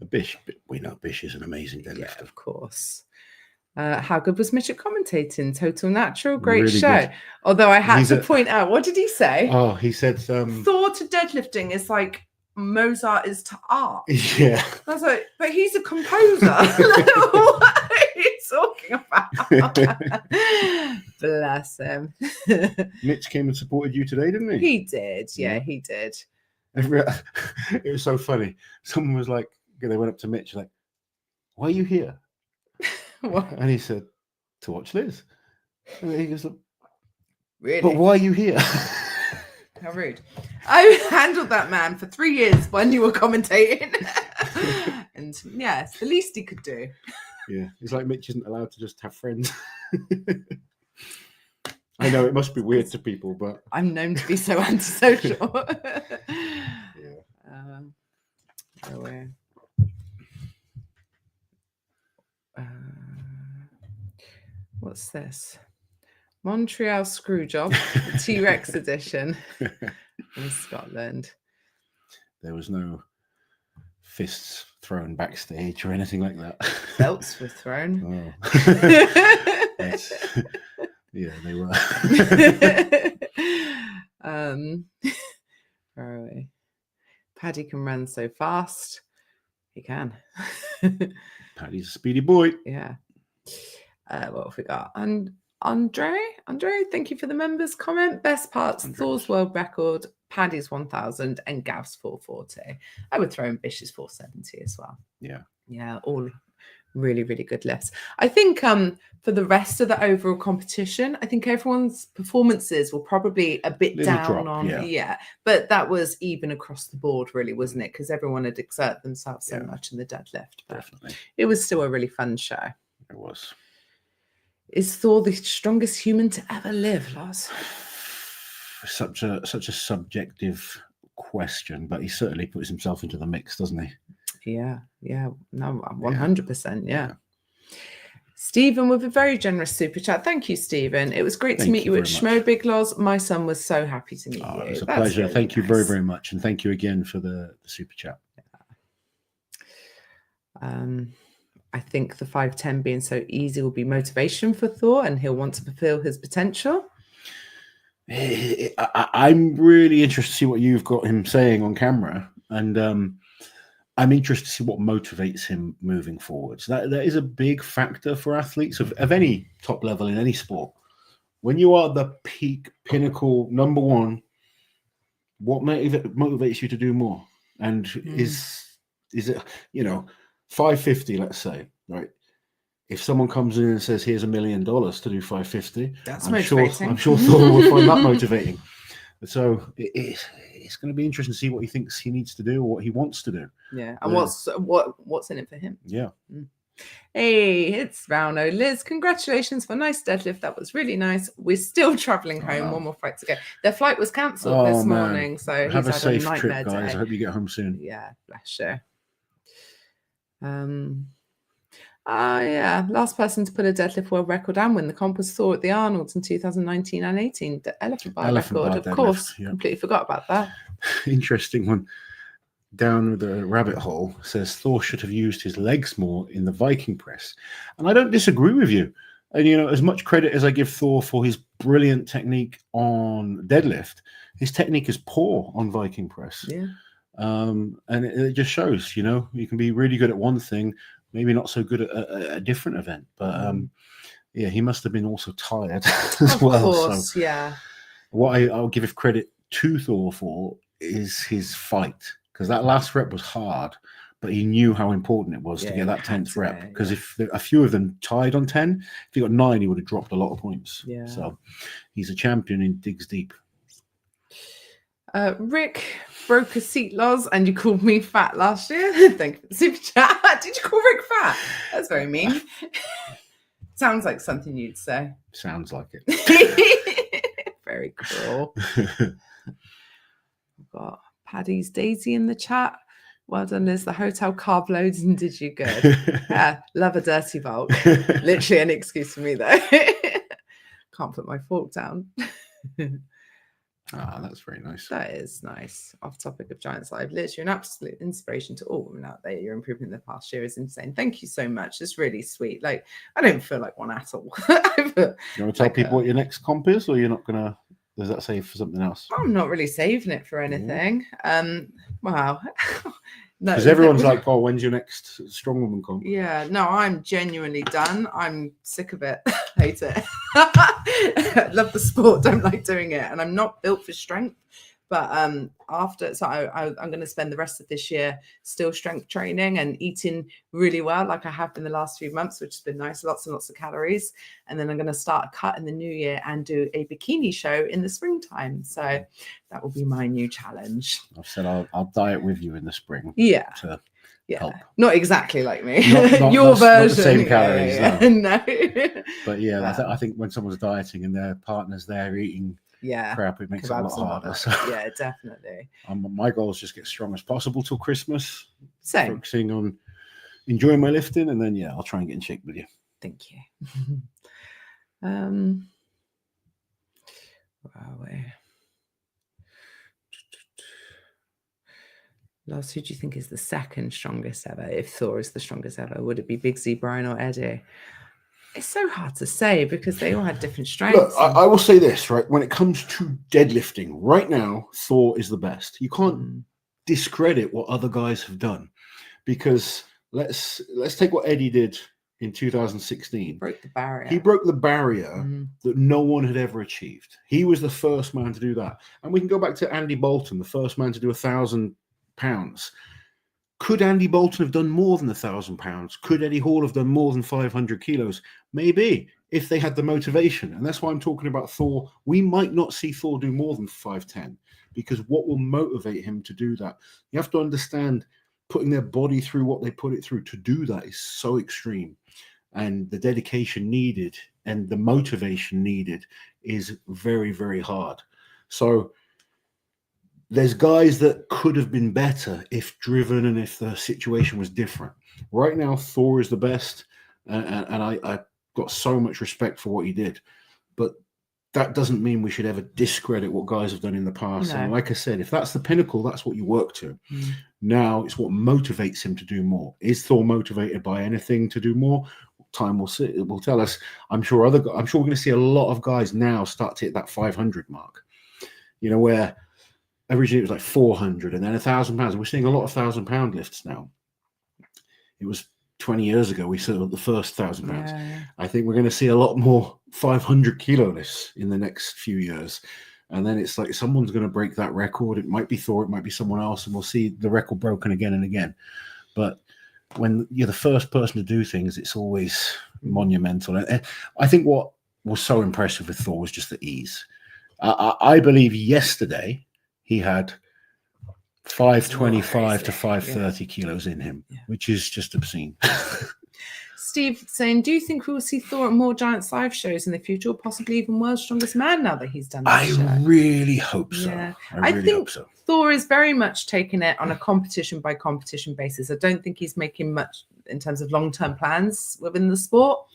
A: Bish, we know Bish is an amazing deadlifter.
B: Yeah, of course. How good was Mitch at commentating? Total natural, great
A: really
B: show.
A: Good.
B: Although I had to point out, what did he say?
A: Oh, he said
B: Thor to deadlifting is like Mozart is to art.
A: Yeah.
B: I was like, but he's a composer. What are you talking about? Bless him.
A: Mitch came and supported you today, didn't he?
B: He did. Yeah, he did.
A: It was so funny. Someone was like, they went up to Mitch like, why are you here?
B: What?
A: And he said, to watch Liz. And he goes,
B: Really?
A: but why are you here?
B: How rude. I handled that man for 3 years when you were commentating. And yeah, it's the least he could do.
A: Yeah, it's like Mitch isn't allowed to just have friends. I know it must be weird to people, but
B: I'm known to be so antisocial.
A: Yeah.
B: What's this? Montreal Screwjob, the T-Rex edition from Scotland.
A: There was no fists thrown backstage or anything like that.
B: Belts were thrown.
A: Oh. Yeah, they were.
B: Where are we? Paddy can run so fast. He can.
A: Paddy's a speedy boy.
B: Yeah. What have we got? And Andre, thank you for the members comment. Best parts: Thor's world record, Paddy's 1000, and Gav's 440. I would throw in Bish's 470 as well. Yeah, all really, really good lifts. I think for the rest of the overall competition, I think everyone's performances were probably a bit down
A: drop,
B: on, but that was even across the board, really, wasn't it? Because everyone had exerted themselves so much in the deadlift. But
A: definitely,
B: it was still a really fun show.
A: It was.
B: Is Thor the strongest human to ever live, Loz?
A: Such a subjective question, but he certainly puts himself into the mix, doesn't he?
B: Yeah, no, 100%, yeah. Stephen with a very generous super chat. Thank you, Stephen. It was great to meet you at Schmo Big Loz. My son was so happy to meet you.
A: It was a pleasure. Really thank you very, very much. And thank you again for the super chat.
B: I think the 5'10" being so easy will be motivation for Thor, and he'll want to fulfill his potential.
A: I'm really interested to see what you've got him saying on camera, and I'm interested to see what motivates him moving forward. So that is a big factor for athletes of any top level in any sport. When you are the peak, pinnacle, number one, what motivates you to do more? And is it, 550, let's say, right? If someone comes in and says, here's $1 million to do 550,
B: that's
A: I'm
B: motivating.
A: sure Thor will find that motivating. So it's going to be interesting to see what he thinks he needs to do or what he wants to do.
B: Yeah. And what's in it for him?
A: Yeah.
B: Hey, it's Rauno. Liz, congratulations for a nice deadlift. That was really nice. We're still traveling home. One more flight to go. Their flight was cancelled this morning. So
A: have a safe
B: nightmare
A: trip, guys.
B: day.
A: I hope you get home soon.
B: Yeah, bless you. Yeah. Last person to put a deadlift world record and win the comp was Thor at the Arnold's in 2019 and 18. The elephant bar record, of course. Yeah. Completely forgot about that.
A: Interesting one. Down the rabbit hole says Thor should have used his legs more in the Viking press. And I don't disagree with you. And, as much credit as I give Thor for his brilliant technique on deadlift, his technique is poor on Viking press.
B: Yeah.
A: And it just shows, you can be really good at one thing, maybe not so good at a different event. But yeah, he must have been also tired as well.
B: Of course, yeah.
A: What I'll give credit to Thor for is his fight, because that last rep was hard, but he knew how important it was to get that 10th rep. Because if a few of them tied on 10, if he got 9, he would have dropped a lot of points.
B: Yeah.
A: So he's a champion in digs deep.
B: Rick broke a seat, Loz, and you called me fat last year. Thank you for the super chat. Did you call Rick fat? That's very mean. Sounds like something you'd say.
A: Sounds like it.
B: Very cool. We've got Paddy's Daisy in the chat. Well done, Liz. The hotel carb loads and did you good. Yeah, love a dirty bulk. Literally an excuse for me, though. Can't put my fork down.
A: That's very nice.
B: That is nice. Off topic of Giants Live, Liz, you're an absolute inspiration to all women out there. Your improvement in the past year is insane. Thank you so much. It's really sweet. Like, I don't feel like one at all. You want
A: to tell people what your next comp is, or you're not gonna? Does that save for something else?
B: I'm not really saving it for anything. Wow. No,
A: because everyone's like, "Oh, when's your next strongwoman comp?"
B: Yeah, no, I'm genuinely done. I'm sick of it. Hate it. Love the sport, don't like doing it, and I'm not built for strength. But after, so I'm going to spend the rest of this year still strength training and eating really well, like I have been the last few months, which has been nice, lots and lots of calories. And then I'm going to start a cut in the new year and do a bikini show in the springtime. So that will be my new challenge.
A: I've said I'll diet with you in the spring.
B: Yeah.
A: To
B: yeah.
A: help.
B: Not exactly like me.
A: Not,
B: Your version.
A: Not the same calories.
B: No.
A: But yeah, I think when someone's dieting and their partner's there eating crap, it makes it a lot harder. So.
B: Yeah, definitely.
A: My goal is just get as strong as possible till Christmas.
B: Same.
A: Focusing on enjoying my lifting, and then I'll try and get in shape with you.
B: Thank you. Where are we? Loz, who do you think is the second strongest ever? If Thor is the strongest ever, would it be Big Z, Brian, or Eddie? It's so hard to say because they all had different strengths.
A: Look, I will say this, right? When it comes to deadlifting, right now, Thor is the best. You can't discredit what other guys have done, because let's take what Eddie did in 2016.
B: Broke the barrier.
A: He broke the barrier that no one had ever achieved. He was the first man to do that. And we can go back to Andy Bolton, the first man to do 1,000 pounds. Could Andy Bolton have done more than 1,000 pounds? Could Eddie Hall have done more than 500 kilos? Maybe, if they had the motivation. And that's why I'm talking about Thor. We might not see Thor do more than 510, because what will motivate him to do that? You have to understand, putting their body through what they put it through to do that is so extreme. And the dedication needed and the motivation needed is very, very hard. So there's guys that could have been better if driven and if the situation was different. Right now, Thor is the best, and I got so much respect for what he did. But that doesn't mean we should ever discredit what guys have done in the past. No. And like I said, if that's the pinnacle, that's what you work to. Now it's what motivates him to do more. Is Thor motivated by anything to do more? Time will see. It will tell us. I'm sure we're going to see a lot of guys now start to hit that 500 mark. Where originally it was like 400 and then 1,000 pounds. We're seeing a lot of 1,000-pound lifts now. It was 20 years ago we saw the first 1,000 pounds. I think we're going to see a lot more 500 kilo lifts in the next few years. And then it's like someone's going to break that record. It might be Thor, it might be someone else, and we'll see the record broken again and again. But when you're the first person to do things, it's always monumental. And I think what was so impressive with Thor was just the ease. I believe yesterday he had 525 to 530 kilos in him, which is just obscene.
B: Steve saying, do you think we will see Thor at more Giants live shows in the future, or possibly even World's Strongest Man now that he's done that show?
A: Really hope so.
B: Yeah.
A: I really hope so.
B: Thor is very much taking it on a competition by competition basis. I don't think he's making much in terms of long-term plans within the sport.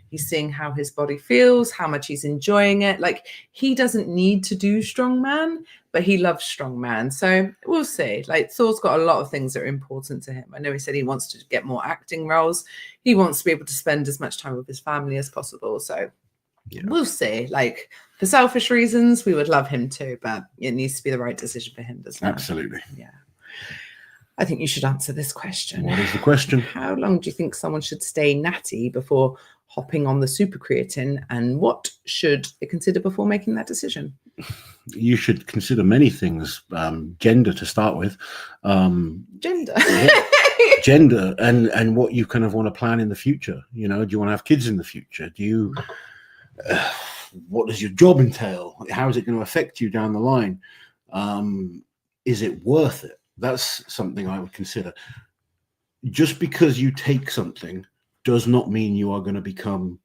B: He's seeing how his body feels, how much he's enjoying it. Like, he doesn't need to do strongman, but he loves strongman. So we'll see. Like, Thor's got a lot of things that are important to him. I know he said he wants to get more acting roles. He wants to be able to spend as much time with his family as possible. So we'll see. Like, for selfish reasons, we would love him too, but it needs to be the right decision for him, doesn't it?
A: Absolutely.
B: Yeah. I think you should answer this question.
A: What is the question?
B: How long do you think someone should stay natty before hopping on the super creatine, and what should they consider before making that decision?
A: You should consider many things. Gender to start with.
B: Gender.
A: Gender and what you kind of want to plan in the future. Do you want to have kids in the future? Do you what does your job entail? How is it going to affect you down the line? Is it worth it? That's something I would consider. Just because you take something does not mean you are going to become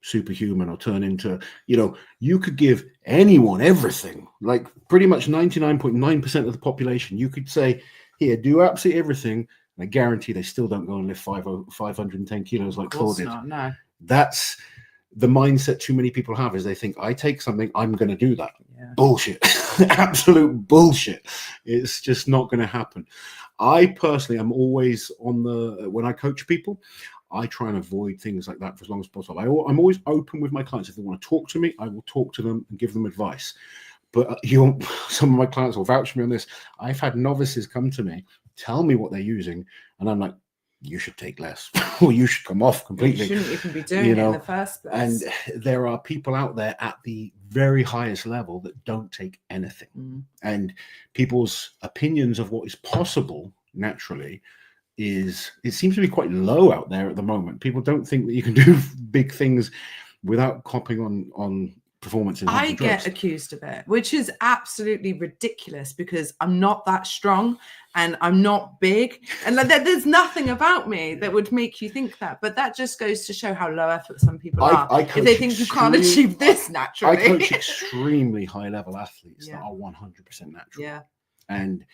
A: superhuman or turn into, you could give anyone everything, like pretty much 99.9% of the population. You could say, here, do absolutely everything. And I guarantee they still don't go and lift 510 kilos like Thor did.
B: No.
A: That's the mindset too many people have, is they think, I take something, I'm going to do that. Yeah. Bullshit. Absolute bullshit. It's just not going to happen. I personally am always when I coach people, I try and avoid things like that for as long as possible. I'm always open with my clients. If they want to talk to me, I will talk to them and give them advice. But some of my clients will vouch for me on this. I've had novices come to me, tell me what they're using, and I'm like, you should take less, or you should come off completely.
B: You shouldn't even be doing it in the first place.
A: And there are people out there at the very highest level that don't take anything. And people's opinions of what is possible naturally it seems to be quite low out there at the moment. People don't think that you can do big things without copping on performance.
B: I get accused of it, which is absolutely ridiculous because I'm not that strong and I'm not big, and like, there's nothing about me that would make you think that. But that just goes to show how low effort some people are if they think you can't achieve this naturally.
A: I coach extremely high level athletes that are 100% natural.
B: Yeah,
A: and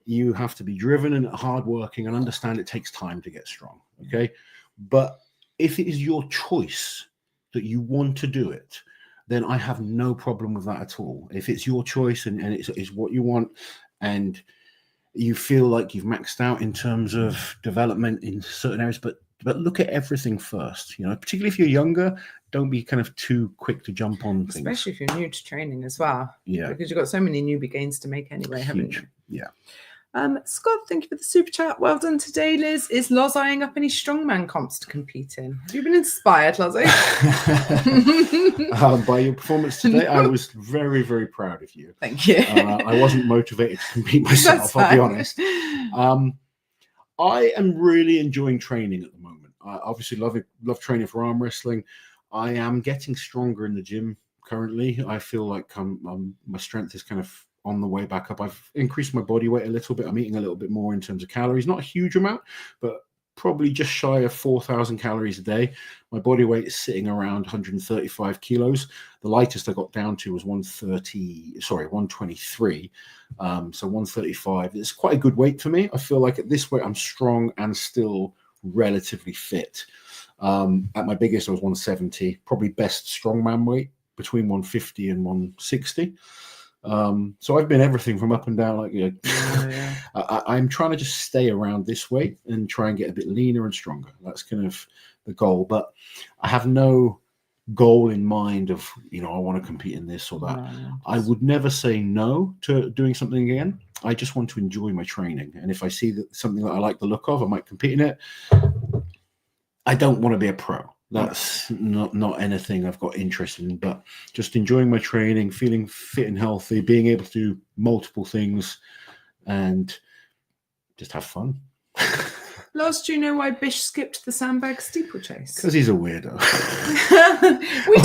A: you have to be driven and hardworking and understand it takes time to get strong. Okay. But if it is your choice that you want to do it, then I have no problem with that at all. If it's your choice and it's what you want, and you feel like you've maxed out in terms of development in certain areas, but look at everything first, particularly if you're younger, don't be kind of too quick to jump on things.
B: Especially if you're new to training as well.
A: Yeah.
B: Because you've got so many newbie gains to make anyway, haven't you?
A: Yeah.
B: Scott, thank you for the super chat. Well done today, Liz. Is Loz eyeing up any strongman comps to compete in? Have you been inspired, Lozzie?
A: By your performance today, I was very, very proud of you.
B: Thank you.
A: I wasn't motivated to compete myself, I'll be honest. I am really enjoying training at the moment. I obviously love training for arm wrestling. I am getting stronger in the gym currently. I feel like my strength is kind of on the way back up. I've increased my body weight a little bit. I'm eating a little bit more in terms of calories, not a huge amount, but probably just shy of 4,000 calories a day. My body weight is sitting around 135 kilos. The lightest I got down to was 123. So 135. It's quite a good weight for me. I feel like at this weight, I'm strong and still relatively fit. At my biggest, I was 170, probably best strongman weight between 150 and 160. So I've been everything from up and down. Like, I'm trying to just stay around this weight and try and get a bit leaner and stronger. That's kind of the goal. But I have no goal in mind of, I want to compete in this or that. I would never say no to doing something again. I just want to enjoy my training. And if I see that something that I like the look of, I might compete in it. I don't want to be a pro. That's not anything I've got interest in, but just enjoying my training, feeling fit and healthy, being able to do multiple things and just have fun.
B: Loz, do you know why Bish skipped the sandbag steeplechase?
A: Because he's a weirdo.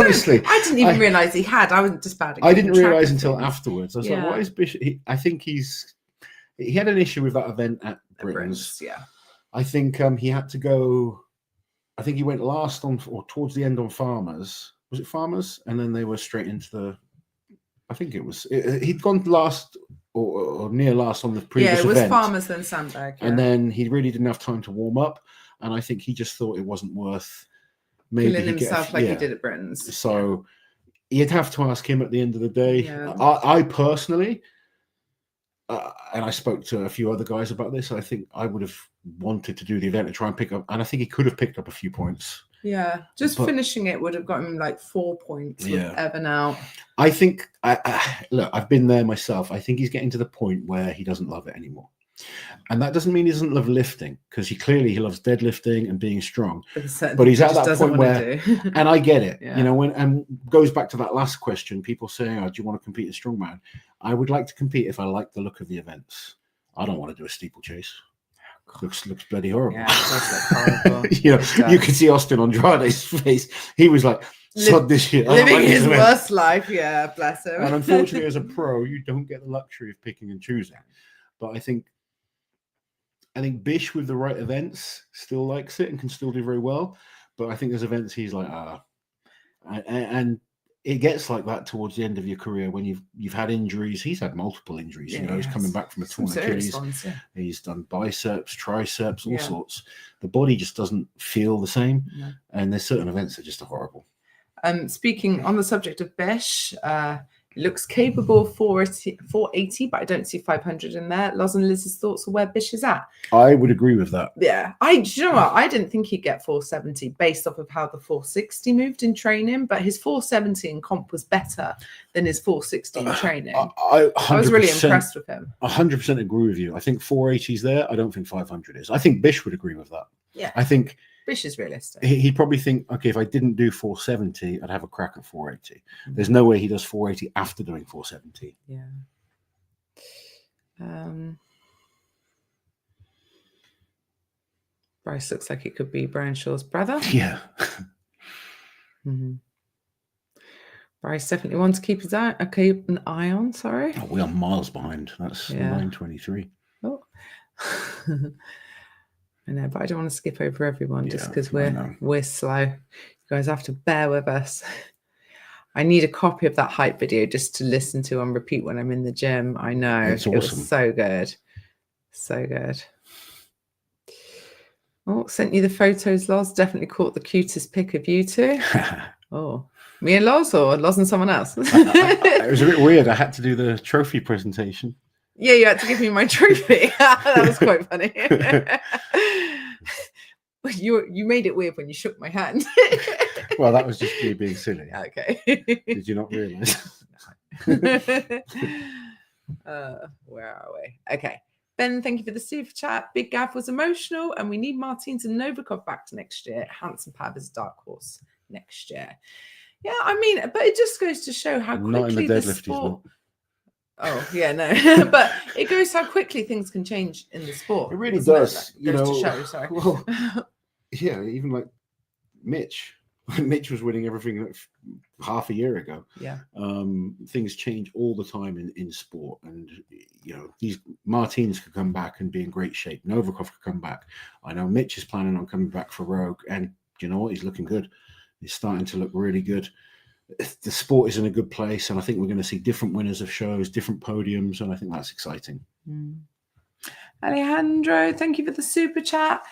B: Honestly, I didn't even realise he had. I wasn't disparaging.
A: I didn't realise until afterwards. I was like, what is Bish? I think he had an issue with that event at Britain's.
B: Yeah.
A: I think he had to go. I think he went last or towards the end on Farmers. Was it Farmers? And then they were straight into I think it was. He'd gone last or near last on the previous event. Yeah, it was
B: Farmers then Sandbag. Yeah.
A: And then he really didn't have time to warm up. And I think he just thought it wasn't worth
B: killing himself like he did at Britain's.
A: So you'd have to ask him at the end of the day. Yeah. I personally, and I spoke to a few other guys about this, I think I would have wanted to do the event and try and pick up, and I think he could have picked up a few points.
B: Yeah, finishing it would have gotten him like 4 points with Evan out.
A: I think, look, I've been there myself. I think he's getting to the point where he doesn't love it anymore. And that doesn't mean he doesn't love lifting, because he loves deadlifting and being strong. But he's at that point where, and I get it, and goes back to that last question, people saying, do you want to compete in strongman? I would like to compete if I like the look of the events. I don't want to do a steeplechase. Looks bloody horrible. Yeah, that's horrible. You could see Austin Andrade's face. He was like, sod this shit.
B: Living his worst life. Yeah, bless him.
A: And unfortunately, as a pro, you don't get the luxury of picking and choosing. But I think Bish with the right events still likes it and can still do very well. But I think there's events he's like, and it gets like that towards the end of your career when you've had injuries. He's had multiple injuries. He's coming back from a torn Achilles. He's done biceps, triceps, all sorts. The body just doesn't feel the same. No. And there's certain events that just are horrible.
B: Speaking on the subject of Bish, looks capable of 480, but I don't see 500 in there. Loz and Liz's thoughts on where Bish is at?
A: I would agree with that.
B: Yeah. You know what? I didn't think he'd get 470 based off of how the 460 moved in training, but his 470 in comp was better than his 460 in training. I was really impressed with him.
A: 100% agree with you. I think 480 is there. I don't think 500 is. I think Bish would agree with that.
B: Yeah.
A: I think
B: which is realistic.
A: He'd probably think, okay, if I didn't do 470, I'd have a crack at 480. There's no way he does 480 after doing 470.
B: Yeah. Bryce looks like it could be Brian Shaw's brother.
A: Yeah.
B: Bryce definitely wants to keep his eye. Okay, an eye on. Sorry.
A: Oh, we are miles behind. That's 9:23.
B: Oh. I know, but I don't want to skip over everyone just because we're slow. You guys have to bear with us. I need a copy of that hype video just to listen to on repeat when I'm in the gym. I know.
A: It's awesome.
B: It was so good. So good. Oh, sent you the photos, Loz. Definitely caught the cutest pic of you two. Oh, me and Loz, or Loz and someone else?
A: It was a bit weird. I had to do the trophy presentation.
B: Yeah, you had to give me my trophy. That was quite funny. You made it weird when you shook my hand.
A: Well, that was just me being silly.
B: Okay.
A: Did you not realise?
B: Where are we? Okay. Ben, thank you for the super chat. Big Gav was emotional, and we need Martins and Novikov back to next year. Handsome Pav is a dark horse next year. Yeah, I mean, but it just goes to show how quickly
A: not in the deadlift,
B: sport. Oh yeah, no, but it goes how quickly things can change in the sport.
A: It really does.
B: It goes to show. Sorry.
A: Well, yeah, even like Mitch. Mitch was winning everything like half a year ago.
B: Yeah.
A: Things change all the time in sport, and these Martins could come back and be in great shape. Novikov could come back. I know Mitch is planning on coming back for Rogue, and you know what? He's looking good. He's starting to look really good. The sport is in a good place, and I think we're going to see different winners of shows, different podiums, and I think that's exciting.
B: Alejandro, thank you for the super chat.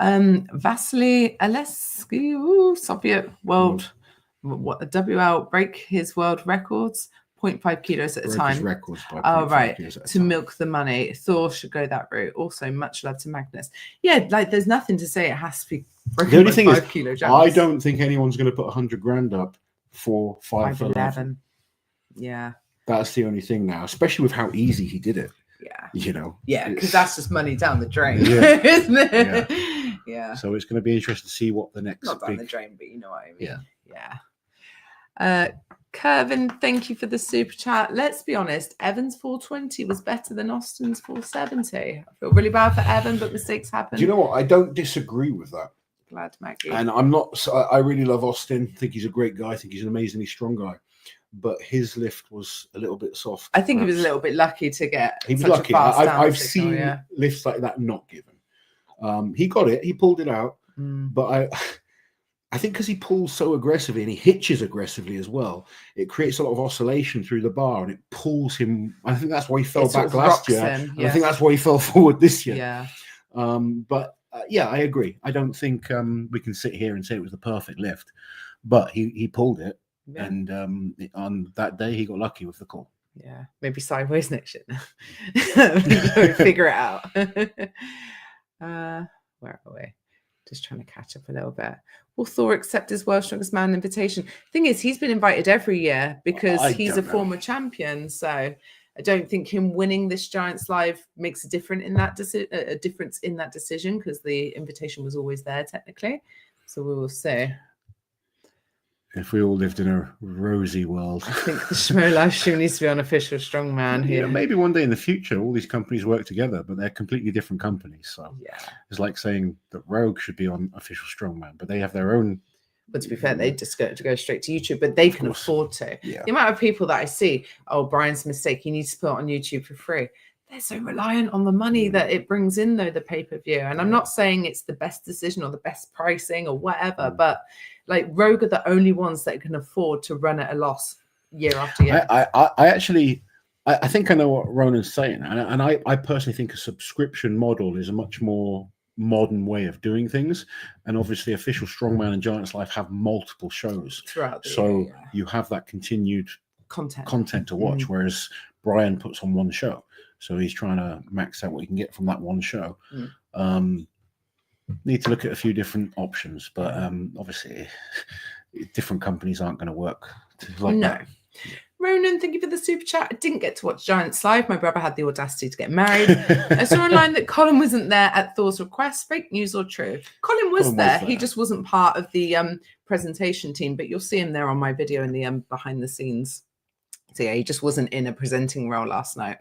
B: Vasily Alescu, Soviet world, WL break his world records, 0.5 kilos at a time.
A: Records by
B: right, to milk the money. Thor should go that route. Also, much love to Magnus. Yeah, like there's nothing to say it has to be broken.
A: The only thing is,
B: kilograms.
A: I don't think anyone's going to put 100 grand up for 5'11".
B: Yeah,
A: that's the only thing now, especially with how easy he did it.
B: Yeah, yeah, because that's just money down the drain,
A: yeah.
B: Isn't it? Yeah.
A: So it's going to be interesting to see what the next
B: not down the drain, but you know what I mean.
A: Yeah.
B: Kervin, thank you for the super chat. Let's be honest, Evan's 420 was better than Austin's 470. I feel really bad for Evan, but mistakes happen.
A: Do you know what? I don't disagree with that.
B: Glad, Maggie.
A: And I'm not. I really love Austin. I think he's a great guy. I think he's an amazingly strong guy. But his lift was a little bit soft.
B: I think he was a little bit lucky to get.
A: He was lucky. I've seen lifts like that not given. He got it. He pulled it out. But I think because he pulls so aggressively and he hitches aggressively as well, it creates a lot of oscillation through the bar and it pulls him. I think that's why he fell back last year. And I think that's why he fell forward this year.
B: Yeah.
A: But I agree. I don't think we can sit here and say it was the perfect lift, but he pulled it. Yeah. And on that day, he got lucky with the call.
B: Yeah, maybe sideways next year. Figure it out. Where are we? Just trying to catch up a little bit. Will Thor accept his World's Strongest Man invitation? Thing is, he's been invited every year because he's a former champion. So I don't think him winning this Giants Live makes a difference in that decision because the invitation was always there technically. So we will see.
A: If we all lived in a rosy world.
B: I think the Schmo live stream needs to be on Official Strongman here.
A: Yeah, maybe one day in the future, all these companies work together, but they're completely different companies. So it's like saying that Rogue should be on Official Strongman, but they have their own.
B: But to be fair, they just go straight to YouTube, but they can afford to.
A: Yeah.
B: The amount of people that I see, Brian's mistake, he needs to put it on YouTube for free. They're so reliant on the money that it brings in, though, the pay-per-view. And I'm not saying it's the best decision or the best pricing or whatever, but like Rogue are the only ones that can afford to run at a loss year after year.
A: I think I know what Ronan's saying. And I personally think a subscription model is a much more modern way of doing things. And obviously Official Strongman and Giants Life have multiple shows.
B: Throughout the year,
A: you have that continued content to watch, whereas Brian puts on one show. So he's trying to max out what he can get from that one show. Need to look at a few different options, but obviously different companies aren't going to work like that.
B: Ronan, thank you for the super chat. I didn't get to watch Giants live. My brother had the audacity to get married. I saw online that Colin wasn't there at Thor's request. Fake news or true? Colin was there. He just wasn't part of the presentation team, but you'll see him there on my video in the behind the scenes. So yeah, he just wasn't in a presenting role last night.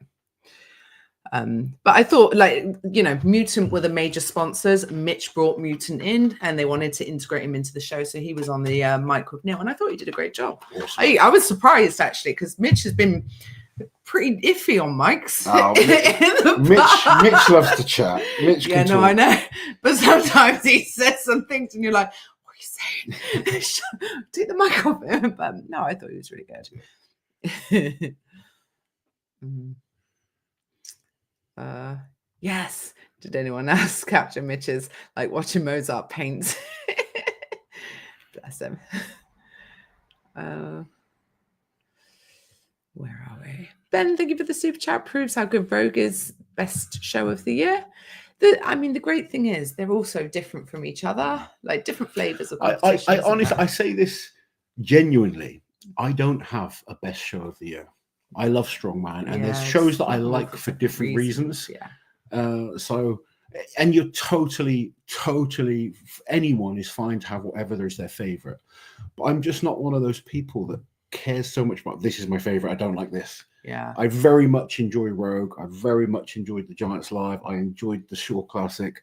B: But I thought, like, you know, Mutant were the major sponsors. Mitch brought Mutant in and they wanted to integrate him into the show. So he was on the mic with Neil and I thought he did a great job. Awesome. I was surprised actually because Mitch has been pretty iffy on mics.
A: Mitch loves to chat. Mitch can talk.
B: I know. But sometimes he says some things and you're like, what are you saying? Take the mic off him. But no, I thought he was really good. Yes. Did anyone else capture Mitch's like watching Mozart paint? Bless him. Where are we? Ben, thank you for the super chat. Proves how good Rogue is. Best show of the year. The great thing is they're also different from each other, like different flavors of competition.
A: I honestly, I say this genuinely. I don't have a best show of the year. I love Strongman, and there's shows that I like for different reasons. So, and you're totally, anyone is fine to have whatever is their favorite. But I'm just not one of those people that cares so much about this is my favorite. I don't like this.
B: Yeah.
A: I very much enjoy Rogue. I very much enjoyed the Giants Live. I enjoyed the Shaw Classic.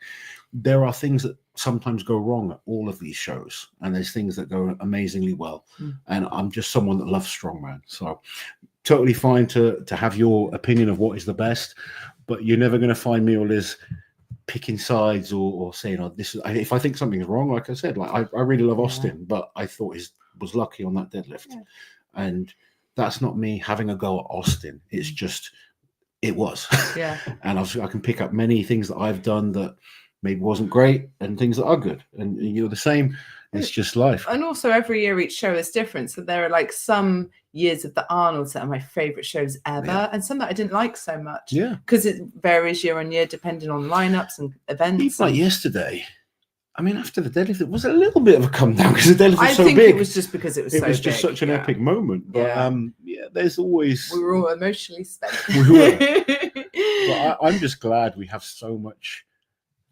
A: There are things that sometimes go wrong at all of these shows, and there's things that go amazingly well. And I'm just someone that loves Strongman. So totally fine to have your opinion of what is the best, but you're never going to find me or Liz picking sides or saying, oh, this is, if I think something's wrong, like I said, like I really love Austin, but I thought he was lucky on that deadlift. Yeah. And that's not me having a go at Austin. It's just, it was. Yeah. And I can pick up many things that I've done that maybe wasn't great and things that are good. And you're the same. It's just life.
B: And also every year each show is different. So there are like some years of the Arnolds that are my favorite shows ever, and some that I didn't like so much. Yeah. Because it varies year on year depending on lineups and events.
A: Even like yesterday, I mean, after the deadlift, it was a little bit of a come down because the deadlift was so big. I think
B: it was just because it was so big.
A: It was just such an epic moment. But there's always...
B: We were all emotionally spent.
A: We were. But I'm just glad we have so much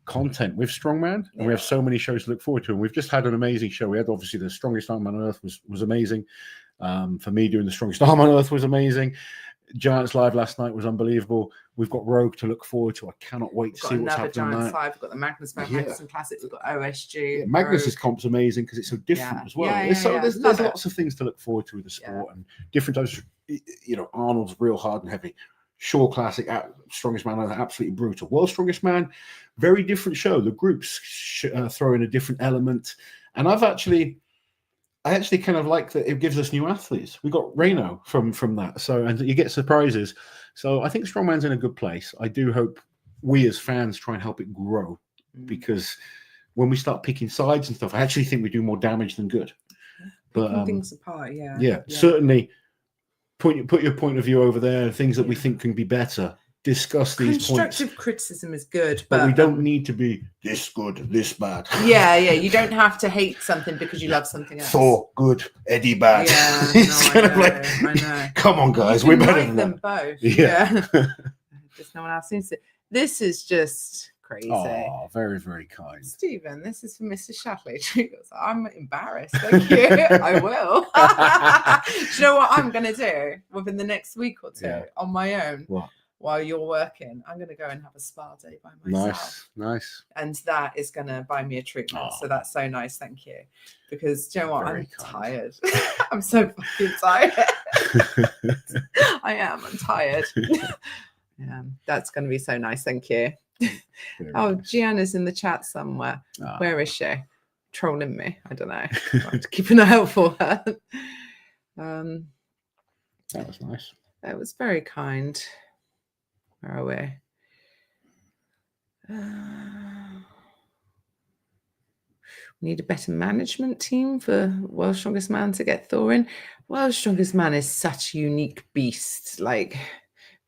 A: content with Strongman, and we have so many shows to look forward to. And we've just had an amazing show. We had obviously the Strongest Arm on Earth was amazing. For me, doing the Strongest Arm on Earth was amazing. Giants Live last night was unbelievable. We've got Rogue to look forward to. I cannot wait to see what's happening.
B: Giants Live. We've got the Magnus Magnuson Classic. We've got OSG.
A: Yeah, Magnus's comp's amazing because it's so different as well. There's lots of things to look forward to with the sport and different types. You know, Arnold's real hard and heavy. Shaw Classic, Strongest Man, absolutely brutal. World Strongest Man, very different show. The groups throw in a different element, and I actually kind of like that. It gives us new athletes. We got Reno from that, so and you get surprises. So I think Strongman's in a good place. I do hope we as fans try and help it grow, because when we start picking sides and stuff, I actually think we do more damage than good.
B: Picking things apart,
A: certainly. Put your point of view over there, things that we think can be better. Discuss these points.
B: Constructive criticism is good,
A: but we don't need to be this good, this bad.
B: Yeah. You don't have to hate something because you love something else.
A: Thor good, Eddie bad.
B: Yeah,
A: it's kind of like, I know. Come on, guys, we're better than
B: them both. Yeah. Just no one else seems to. This is just crazy.
A: Oh, very, very kind.
B: Stephen, this is for Mr. Shahlaei. I'm embarrassed. Thank you. I will. Do you know what I'm going to do within the next week or two on my own?
A: What?
B: While you're working, I'm going to go and have a spa day by myself.
A: Nice.
B: And that is going to buy me a treatment. So that's so nice. Thank you. Because, do you know what? I'm tired. I'm so fucking tired. I am. I'm tired. Yeah, that's going to be so nice. Thank you. Gianna's in the chat somewhere. Where is she? Trolling me. I don't know. I have to keep an eye out for her.
A: That was nice.
B: That was very kind. Where are we? We need a better management team for World's Strongest Man to get Thor in. World's Strongest Man is such a unique beast, like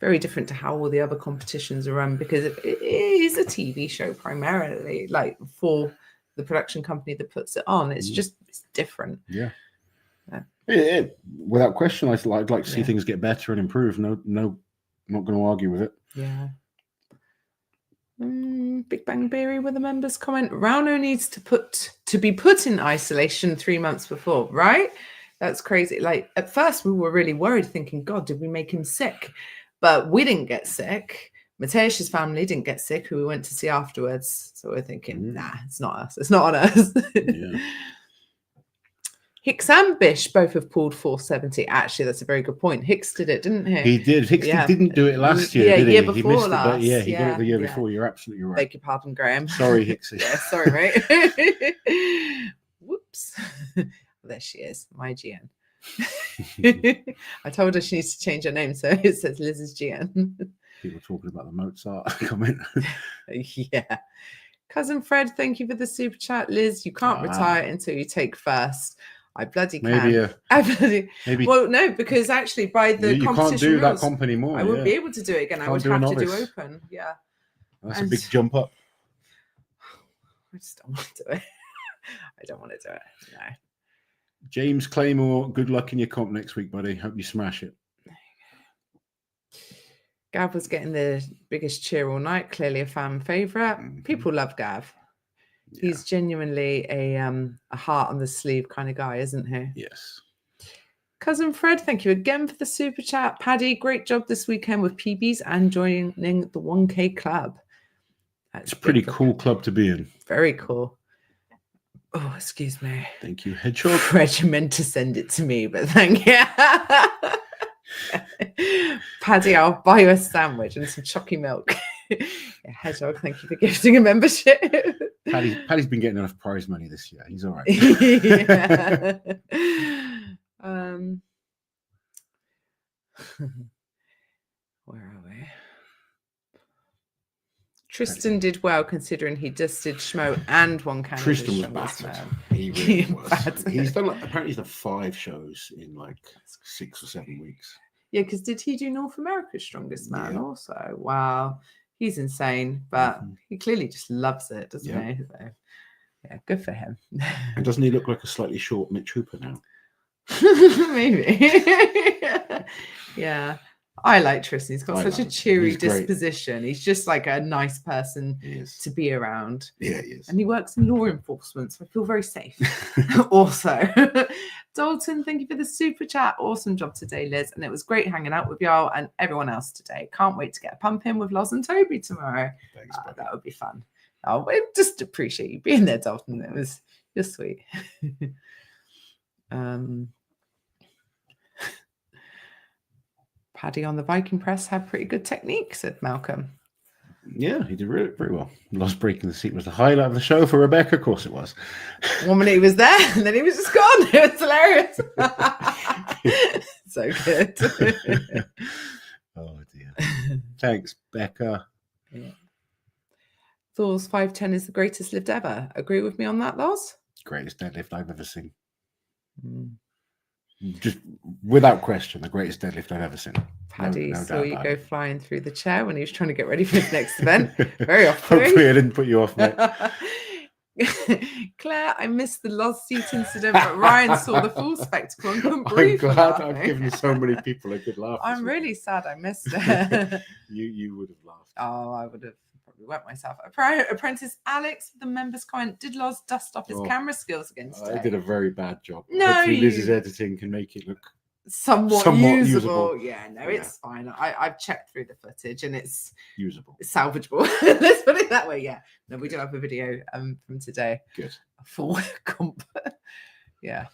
B: very different to how all the other competitions are run, because it is a TV show primarily, like for the production company that puts it on. It's just, it's different.
A: Yeah. Without question, I'd like to see things get better and improve. No, I'm not going to argue with it.
B: Yeah. Big Bang Theory with a member's comment. Rauno needs to be put in isolation 3 months before, right? That's crazy. Like at first we were really worried, thinking, God, did we make him sick? But we didn't get sick. Mateusz's family didn't get sick, who we went to see afterwards. So we're thinking, nah, it's not us. It's not on us.
A: Yeah.
B: Hicks and Bish both have pulled 470. Actually, that's a very good point. Hicks did it, didn't he?
A: He did. Hicks didn't do it last year, did he?
B: Year before
A: he missed
B: last.
A: It, but he got it the year before. You're absolutely right.
B: Beg your pardon, Graham.
A: Sorry, Hicks.
B: Yeah, sorry, mate. Whoops. There she is, my GN. I told her she needs to change her name, so it says Liz's GN.
A: People talking about the Mozart comment.
B: Yeah. Cousin Fred, thank you for the super chat. Liz, you can't retire until you take first. I bloody can. Maybe. Well, no, because actually by the
A: you
B: competition
A: can't do
B: rules,
A: that comp anymore.
B: I wouldn't be able to do it again. I would have to do open. Yeah.
A: That's a big jump up.
B: I just don't want to do it. I don't want to do it. No.
A: James Claymore, good luck in your comp next week, buddy. Hope you smash it.
B: Gav was getting the biggest cheer all night. Clearly a fan favorite. Mm-hmm. People love Gav. Yeah. He's genuinely a heart on the sleeve kind of guy, isn't he?
A: Yes.
B: Cousin Fred, thank you again for the super chat. Paddy, great job this weekend with PBs and joining the 1K club.
A: It's a pretty cool club to be in.
B: Very cool. Oh, excuse me.
A: Thank you, Hedgehog.
B: Fred, you meant to send it to me, but thank you. Paddy, I'll buy you a sandwich and some chocky milk. Yeah, Hedgehog, thank you for gifting a membership.
A: Paddy's been getting enough prize money this year. He's all right.
B: Yeah. Where are we? Tristan did well considering he just did Schmo and one Canada.
A: Tristan was battered. He really was. He's done apparently he's done 5 shows in like 6 or 7 weeks.
B: Yeah, because did he do North America's Strongest Man also? Wow, he's insane. But he clearly just loves it, doesn't he? So, yeah, good for him.
A: And doesn't he look like a slightly short Mitch Hooper now?
B: Maybe. Yeah. I like Tristan. He's got such a cheery disposition. Great. He's just like a nice person to be around.
A: Yeah, he is.
B: And he works in law enforcement, so I feel very safe. Also, Dalton, thank you for the super chat. Awesome job today, Liz. And it was great hanging out with y'all and everyone else today. Can't wait to get a pump in with Loz and Toby tomorrow.
A: Thanks,
B: that would be fun. I just appreciate you being there, Dalton. You're sweet. Paddy on the Viking press had pretty good technique, said Malcolm.
A: Yeah, he did really very well. Lost breaking the seat was the highlight of the show for Rebecca. Of course it was.
B: 1 minute he was there and then he was just gone. It was hilarious. So good.
A: Oh dear. Thanks, Becca.
B: Yeah. Thor's 5'10" is the greatest lift ever. Agree with me on that, Loz?
A: Greatest deadlift I've ever seen. Just without question, the greatest deadlift I've ever seen.
B: Paddy saw you go flying through the chair when he was trying to get ready for his next event. Very often.
A: Hopefully I didn't put you off, mate.
B: Claire, I missed the lost seat incident, but Ryan saw the full spectacle and couldn't breathe.
A: I'm glad I've given so many people a good laugh.
B: I'm really sad I missed it.
A: You would have laughed.
B: Oh, I would have probably wet myself. Apprentice Alex, the members comment, did Loz dust off his camera skills again today?
A: I did a very bad job.
B: No,
A: hopefully Liz's editing can make it look
B: somewhat usable. Yeah, no, it's fine. I've checked through the footage and it's
A: usable.
B: It's salvageable. Let's put it that way. Yeah. No, we do have a video from today.
A: Good.
B: A full comp. Yeah.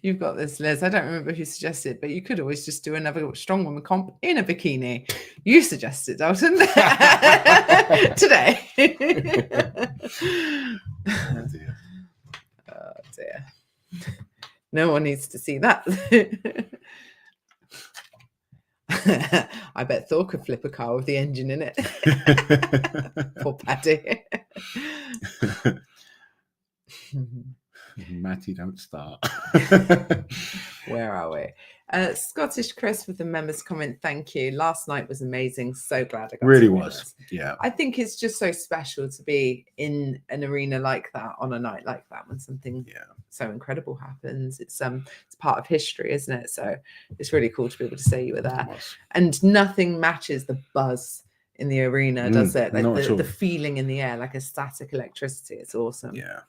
B: You've got this, Liz. I don't remember who suggested, but you could always just do another strong woman comp in a bikini. You suggested, Dalton. Today.
A: Oh dear.
B: Oh dear. No one needs to see that. I bet Thor could flip a car with the engine in it. Poor Paddy.
A: Matty, don't start.
B: Where are we? Scottish Chris with the members comment. Thank you. Last night was amazing. So glad I got
A: Really
B: to
A: was.
B: this.
A: Yeah.
B: I think it's just so special to be in an arena like that on a night like that when something so incredible happens. It's part of history, isn't it? So it's really cool to be able to say you were there. And nothing matches the buzz in the arena, does it? Like the feeling in the air, like a static electricity. It's awesome.
A: Yeah.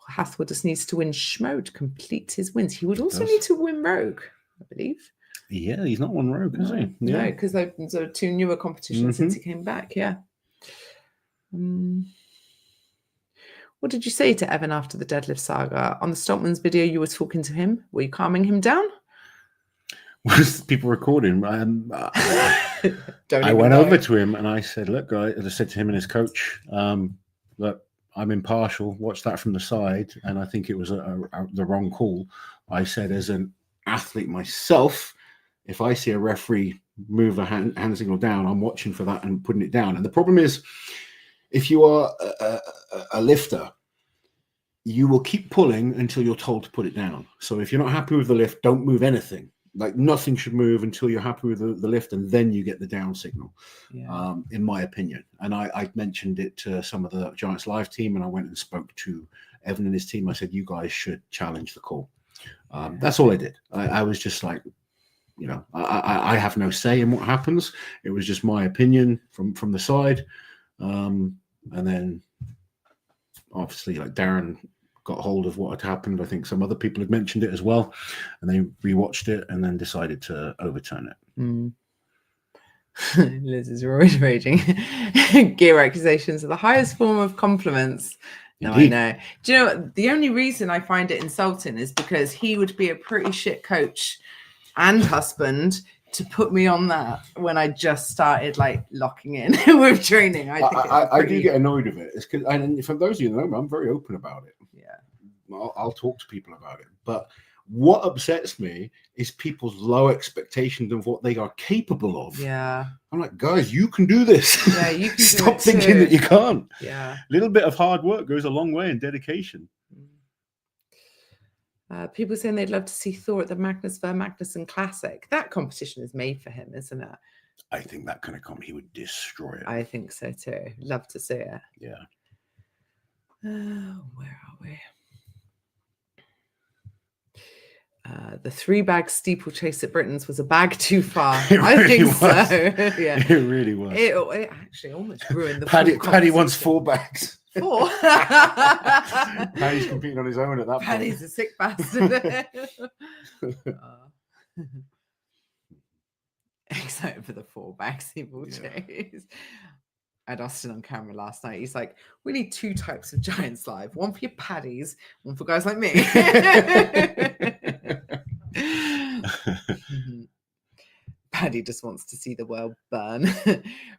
B: Hathor just needs to win Schmo to complete his wins. He would also need to win Rogue, I believe.
A: Yeah, he's not won Rogue, is he?
B: No, because those are two newer competitions since he came back. Yeah. What did you say to Evan after the deadlift saga? On the Stockman's video, you were talking to him. Were you calming him down?
A: Was people recording? I went over to him and I said, look, guys, as I said to him and his coach, look, I'm impartial. Watch that from the side. And I think it was the wrong call. I said, as an athlete myself, if I see a referee move a hand signal down, I'm watching for that and putting it down. And the problem is, if you are a lifter, you will keep pulling until you're told to put it down. So if you're not happy with the lift, don't move anything. Like nothing should move until you're happy with the lift, and then you get the down signal, in my opinion. And I mentioned it to some of the Giants Live team, and I went and spoke to Evan and his team. I said, you guys should challenge the call. That's all I did. I was just like, I have no say in what happens. It was just my opinion from the side. And then obviously like Darren got hold of what had happened. I think some other people had mentioned it as well, and they rewatched it and then decided to overturn it.
B: Liz is always raging. Gear accusations are the highest form of compliments. No, indeed. I know. Do you know what? The only reason I find it insulting is because he would be a pretty shit coach and husband to put me on that when I just started like locking in with training. I
A: do get annoyed with it. It's because, and for those of you who know me, I'm very open about it. I'll talk to people about it. But what upsets me is people's low expectations of what they are capable of.
B: Yeah.
A: I'm like, guys, you can do this.
B: Yeah, you can
A: Stop thinking that you can't.
B: Yeah.
A: A little bit of hard work goes a long way in dedication.
B: People saying they'd love to see Thor at the Magnus v. Magnuson Classic. That competition is made for him, isn't it?
A: I think that kind of comp, he would destroy it.
B: I think so too. Love to see it.
A: Yeah.
B: Where are we? The 3-bag steeplechase at Britain's was a bag too far. I think so. Yeah,
A: it really was.
B: It actually almost ruined the
A: Paddy wants 4 bags.
B: 4.
A: Paddy's competing on his own at that point.
B: Paddy's a sick bastard. Excited for the 4-bag steeplechase. I had Austin on camera last night. He's like, we need 2 types of Giants Live. One for your paddies, one for guys like me. Paddy just wants to see the world burn.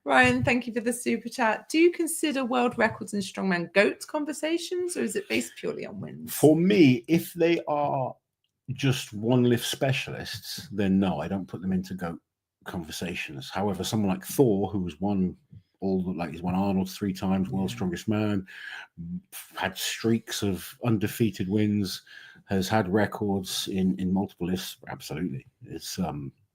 B: Ryan, thank you for the super chat. Do you consider world records in strongman GOAT conversations, or is it based purely on wins?
A: For me, if they are just one lift specialists, then no, I don't put them into GOAT conversations. However, someone like Thor, who's won he's won Arnold 3 times, world's strongest man, had streaks of undefeated wins, has had records in multiple lifts. Absolutely, it's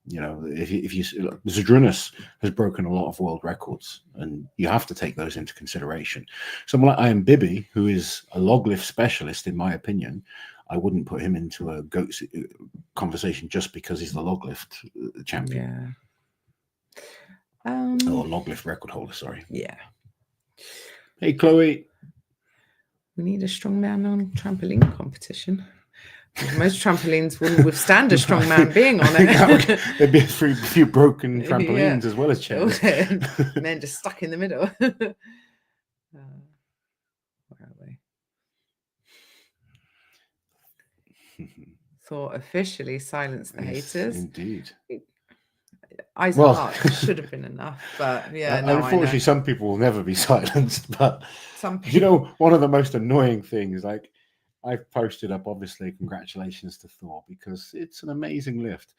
A: if you Zadrunas has broken a lot of world records, and you have to take those into consideration. Someone like Ian Bibby, who is a log lift specialist, in my opinion, I wouldn't put him into a GOAT conversation just because he's the log lift champion. Log lift record holder, sorry.
B: Yeah.
A: Hey, Chloe.
B: We need a strongman on trampoline competition. Most trampolines wouldn't withstand a strong man being on it.
A: There'd be a few broken trampolines as well as chairs.
B: Men just stuck in the middle. Where are we? Thor officially silenced the haters.
A: Indeed.
B: Eyes and hearts should have been enough, but
A: unfortunately, some people will never be silenced. But one of the most annoying things, like, I've posted up, obviously, congratulations to Thor, because it's an amazing lift.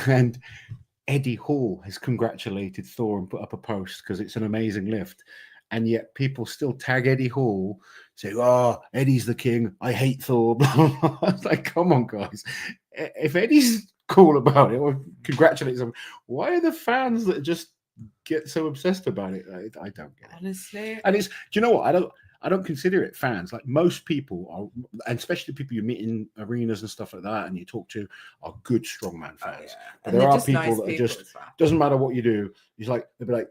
A: And Eddie Hall has congratulated Thor and put up a post because it's an amazing lift. and yet people still tag Eddie Hall, say, "Oh, Eddie's the king. I hate Thor." I was like, come on, guys. If Eddie's cool about it or congratulates him, why are the fans that just get so obsessed about it? I don't get it.
B: Honestly,
A: And it's, do you know what? I don't consider it fans. Like most people are, and especially people you meet in arenas and stuff like that, and you talk to, are good strongman fans. But there are people that are just, doesn't matter what you do. He's like, they'll be like,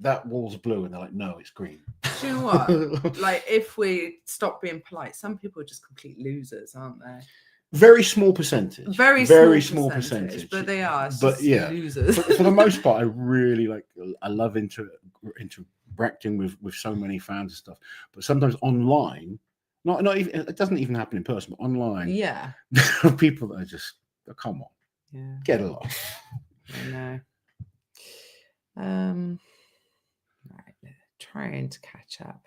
A: that wall's blue, and they're like, no, it's green.
B: Do you know what? Like, if we stop being polite, some people are just complete losers, aren't they?
A: Very small percentage. Very small percentage.
B: But they are.
A: But yeah,
B: losers.
A: for the most part, I really like. I love interacting with so many fans and stuff. But sometimes online, not even, it doesn't even happen in person, but online.
B: Yeah.
A: People that are just, oh, come on,
B: yeah,
A: get along.
B: I know. Right, trying to catch up.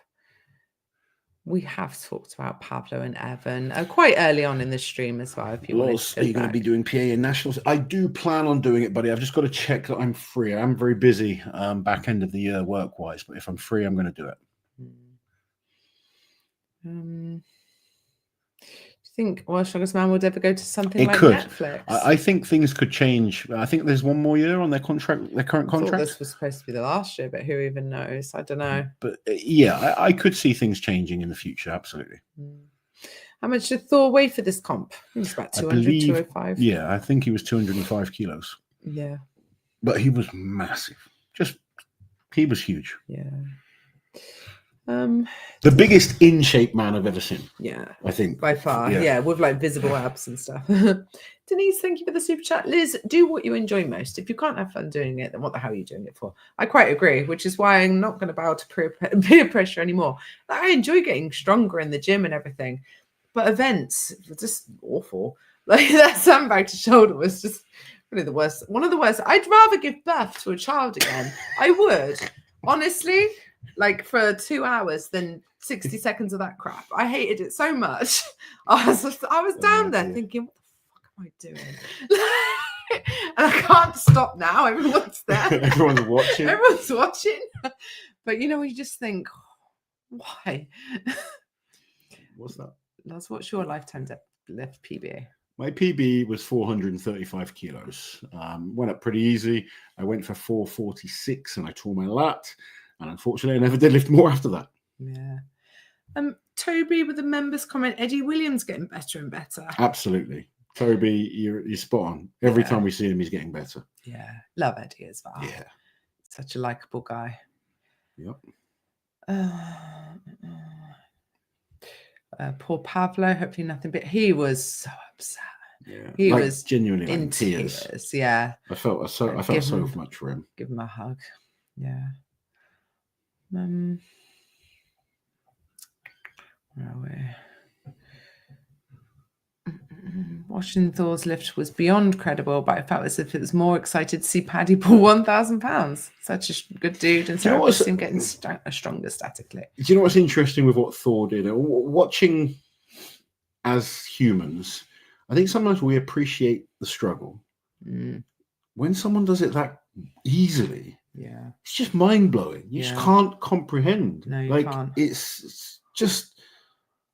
B: We have talked about Pavlo and Evan quite early on in the stream as well. If you want to,
A: are you going to be doing PA in nationals? I do plan on doing it, buddy. I've just got to check that I'm free. I'm very busy back end of the year work wise, but if I'm free, I'm going to do it.
B: Do you think World's Strongest Man would ever go to something like Netflix?
A: I think things could change. I think there's one more year on their contract, their current contract.
B: I thought this was supposed to be the last year, but who even knows? I don't know.
A: But yeah, I could see things changing in the future. Absolutely.
B: How much did Thor weigh for this comp? It was about 200, 205.
A: Yeah, I think he was 205 kilos.
B: Yeah.
A: But he was massive. He was huge.
B: Yeah.
A: The biggest in shape man I've ever seen.
B: Yeah,
A: I think
B: by far. Yeah, with like visible abs and stuff. Denise, thank you for the super chat. Liz, do what you enjoy most. If you can't have fun doing it, then what the hell are you doing it for? I quite agree, which is why I'm not going to bow to peer pressure anymore. Like, I enjoy getting stronger in the gym and everything, but events were just awful. Like that sandbag to shoulder was just really the worst. One of the worst. I'd rather give birth to a child again. I would, honestly. Like for 2 hours than 60 seconds of that crap. I hated it so much. I was down there thinking, what the fuck am I doing? And I can't stop now. Everyone's there.
A: Everyone's watching.
B: But you know, you just think, why?
A: What's that?
B: Loz, what's your lifetime deadlift PB?
A: My PB was 435 kilos. Went up pretty easy. I went for 446 and I tore my lat. And unfortunately, I never did lift more after that.
B: Yeah. Toby with the members comment, Eddie Williams getting better and better.
A: Absolutely. Toby, you're spot on. Every time we see him, he's getting better.
B: Yeah. Love Eddie as well.
A: Yeah.
B: Such a likable guy.
A: Yep.
B: Poor Pavlo, hopefully nothing, but he was so upset.
A: Yeah.
B: He was
A: genuinely
B: in tears. Yeah.
A: I felt so much for him.
B: Give him a hug. Yeah. Where are we? Watching Thor's lift was beyond credible, but I felt as if it was more excited to see Paddy pull 1,000 pounds. Such a good dude, and so him getting stronger statically.
A: Do you know what's interesting with what Thor did? Watching as humans, I think sometimes we appreciate the struggle. When someone does it that easily,
B: yeah,
A: it's just mind blowing. You just can't comprehend.
B: No, you can't.
A: It's just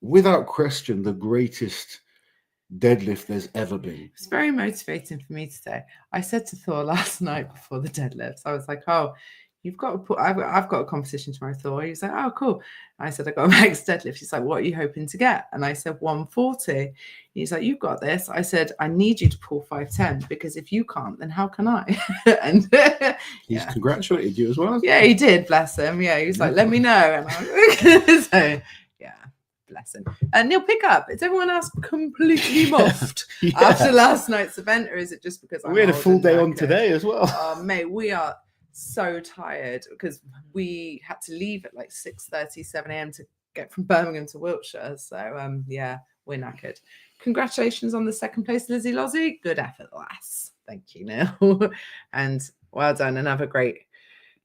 A: without question the greatest deadlift there's ever been.
B: It's very motivating for me today. I said to Thor last night before the deadlifts, I was like, "Oh, you've got to put. I've got a competition tomorrow, Thor." He was like, "Oh, cool." I said, "I got a max deadlift." He's like, "What are you hoping to get?" And I said, 140. He's like, "You've got this." I said, "I need you to pull 510 because if you can't, then how can I?" And
A: he's congratulated you as well.
B: Yeah, he did. Bless him. Yeah, he was like, "Let me know." And I was so yeah. Bless him. And Neil Pickup, is everyone else completely muffed after last night's event, or is it just because
A: we had a full day on today as well?
B: Oh, mate, we are so tired because we had to leave at like 6:30, 7 a.m. to get from Birmingham to Wiltshire. So yeah, we're knackered. Congratulations on the second place, Lizzie Lozzie. Good effort, lass. Thank you, Neil. And well done. And have a great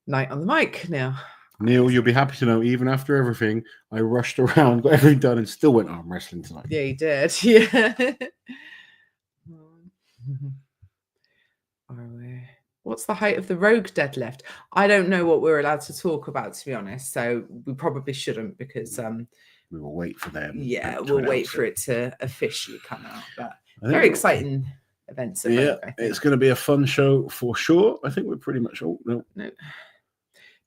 B: night on the mic, Neil.
A: Neil, you'll be happy to know, even after everything, I rushed around, got everything done, and still went arm wrestling tonight.
B: Yeah, you did. Yeah. What's the height of the Rogue deadlift? I don't know what we're allowed to talk about, to be honest. So we probably shouldn't, because
A: we will wait for them.
B: Yeah, we'll wait for it to officially come out. But very
A: think
B: exciting events. At
A: yeah,
B: Rogue, I think.
A: it's going to be a fun show for sure. I think we're pretty much all. No.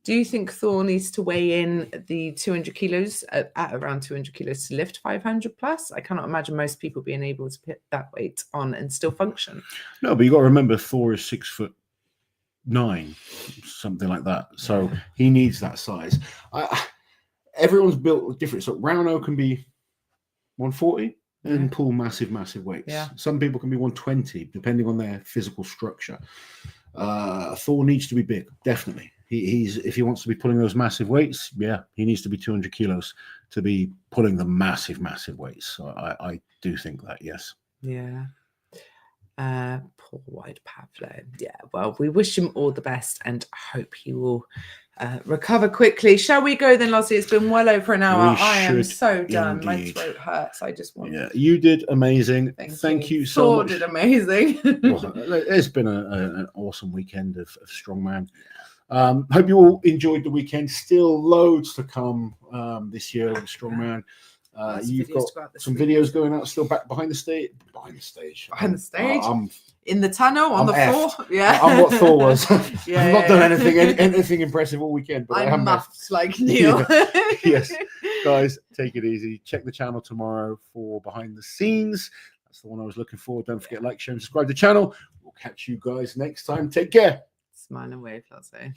B: Do you think Thor needs to weigh in the 200 kilos at around 200 kilos to lift 500 plus? I cannot imagine most people being able to put that weight on and still function.
A: No, but you got to remember Thor is 6'9", something like that. So he needs that size. Everyone's built different. So Rauno can be 140 and pull massive weights.
B: Yeah.
A: Some people can be 120, depending on their physical structure. Thor needs to be big, definitely. He's if he wants to be pulling those massive weights, he needs to be 200 kilos to be pulling the massive weights. So I do think that, yes.
B: Yeah. Poor wide Pavlo. Yeah, well, we wish him all the best and hope he will recover quickly. Shall we go then, Lozzie? It's been well over an hour. I am so done.
A: Indeed.
B: My throat hurts. I just want.
A: Yeah, you did amazing. Thank you so much.
B: Did amazing.
A: Well, it's been an awesome weekend of Strongman. Hope you all enjoyed the weekend. Still loads to come this year with Strongman. You've got some videos going out still back behind the stage.
B: Behind the stage. In the tunnel on the floor.
A: Yeah, I'm what Thor was. I've not done anything impressive all weekend, but
B: I'm muffed like Neil.
A: Yes, guys, take it easy. Check the channel tomorrow for behind the scenes. That's the one I was looking for. Don't forget, like, share, and subscribe to the channel. We'll catch you guys next time. Take care.
B: Smile and wave, I'll say.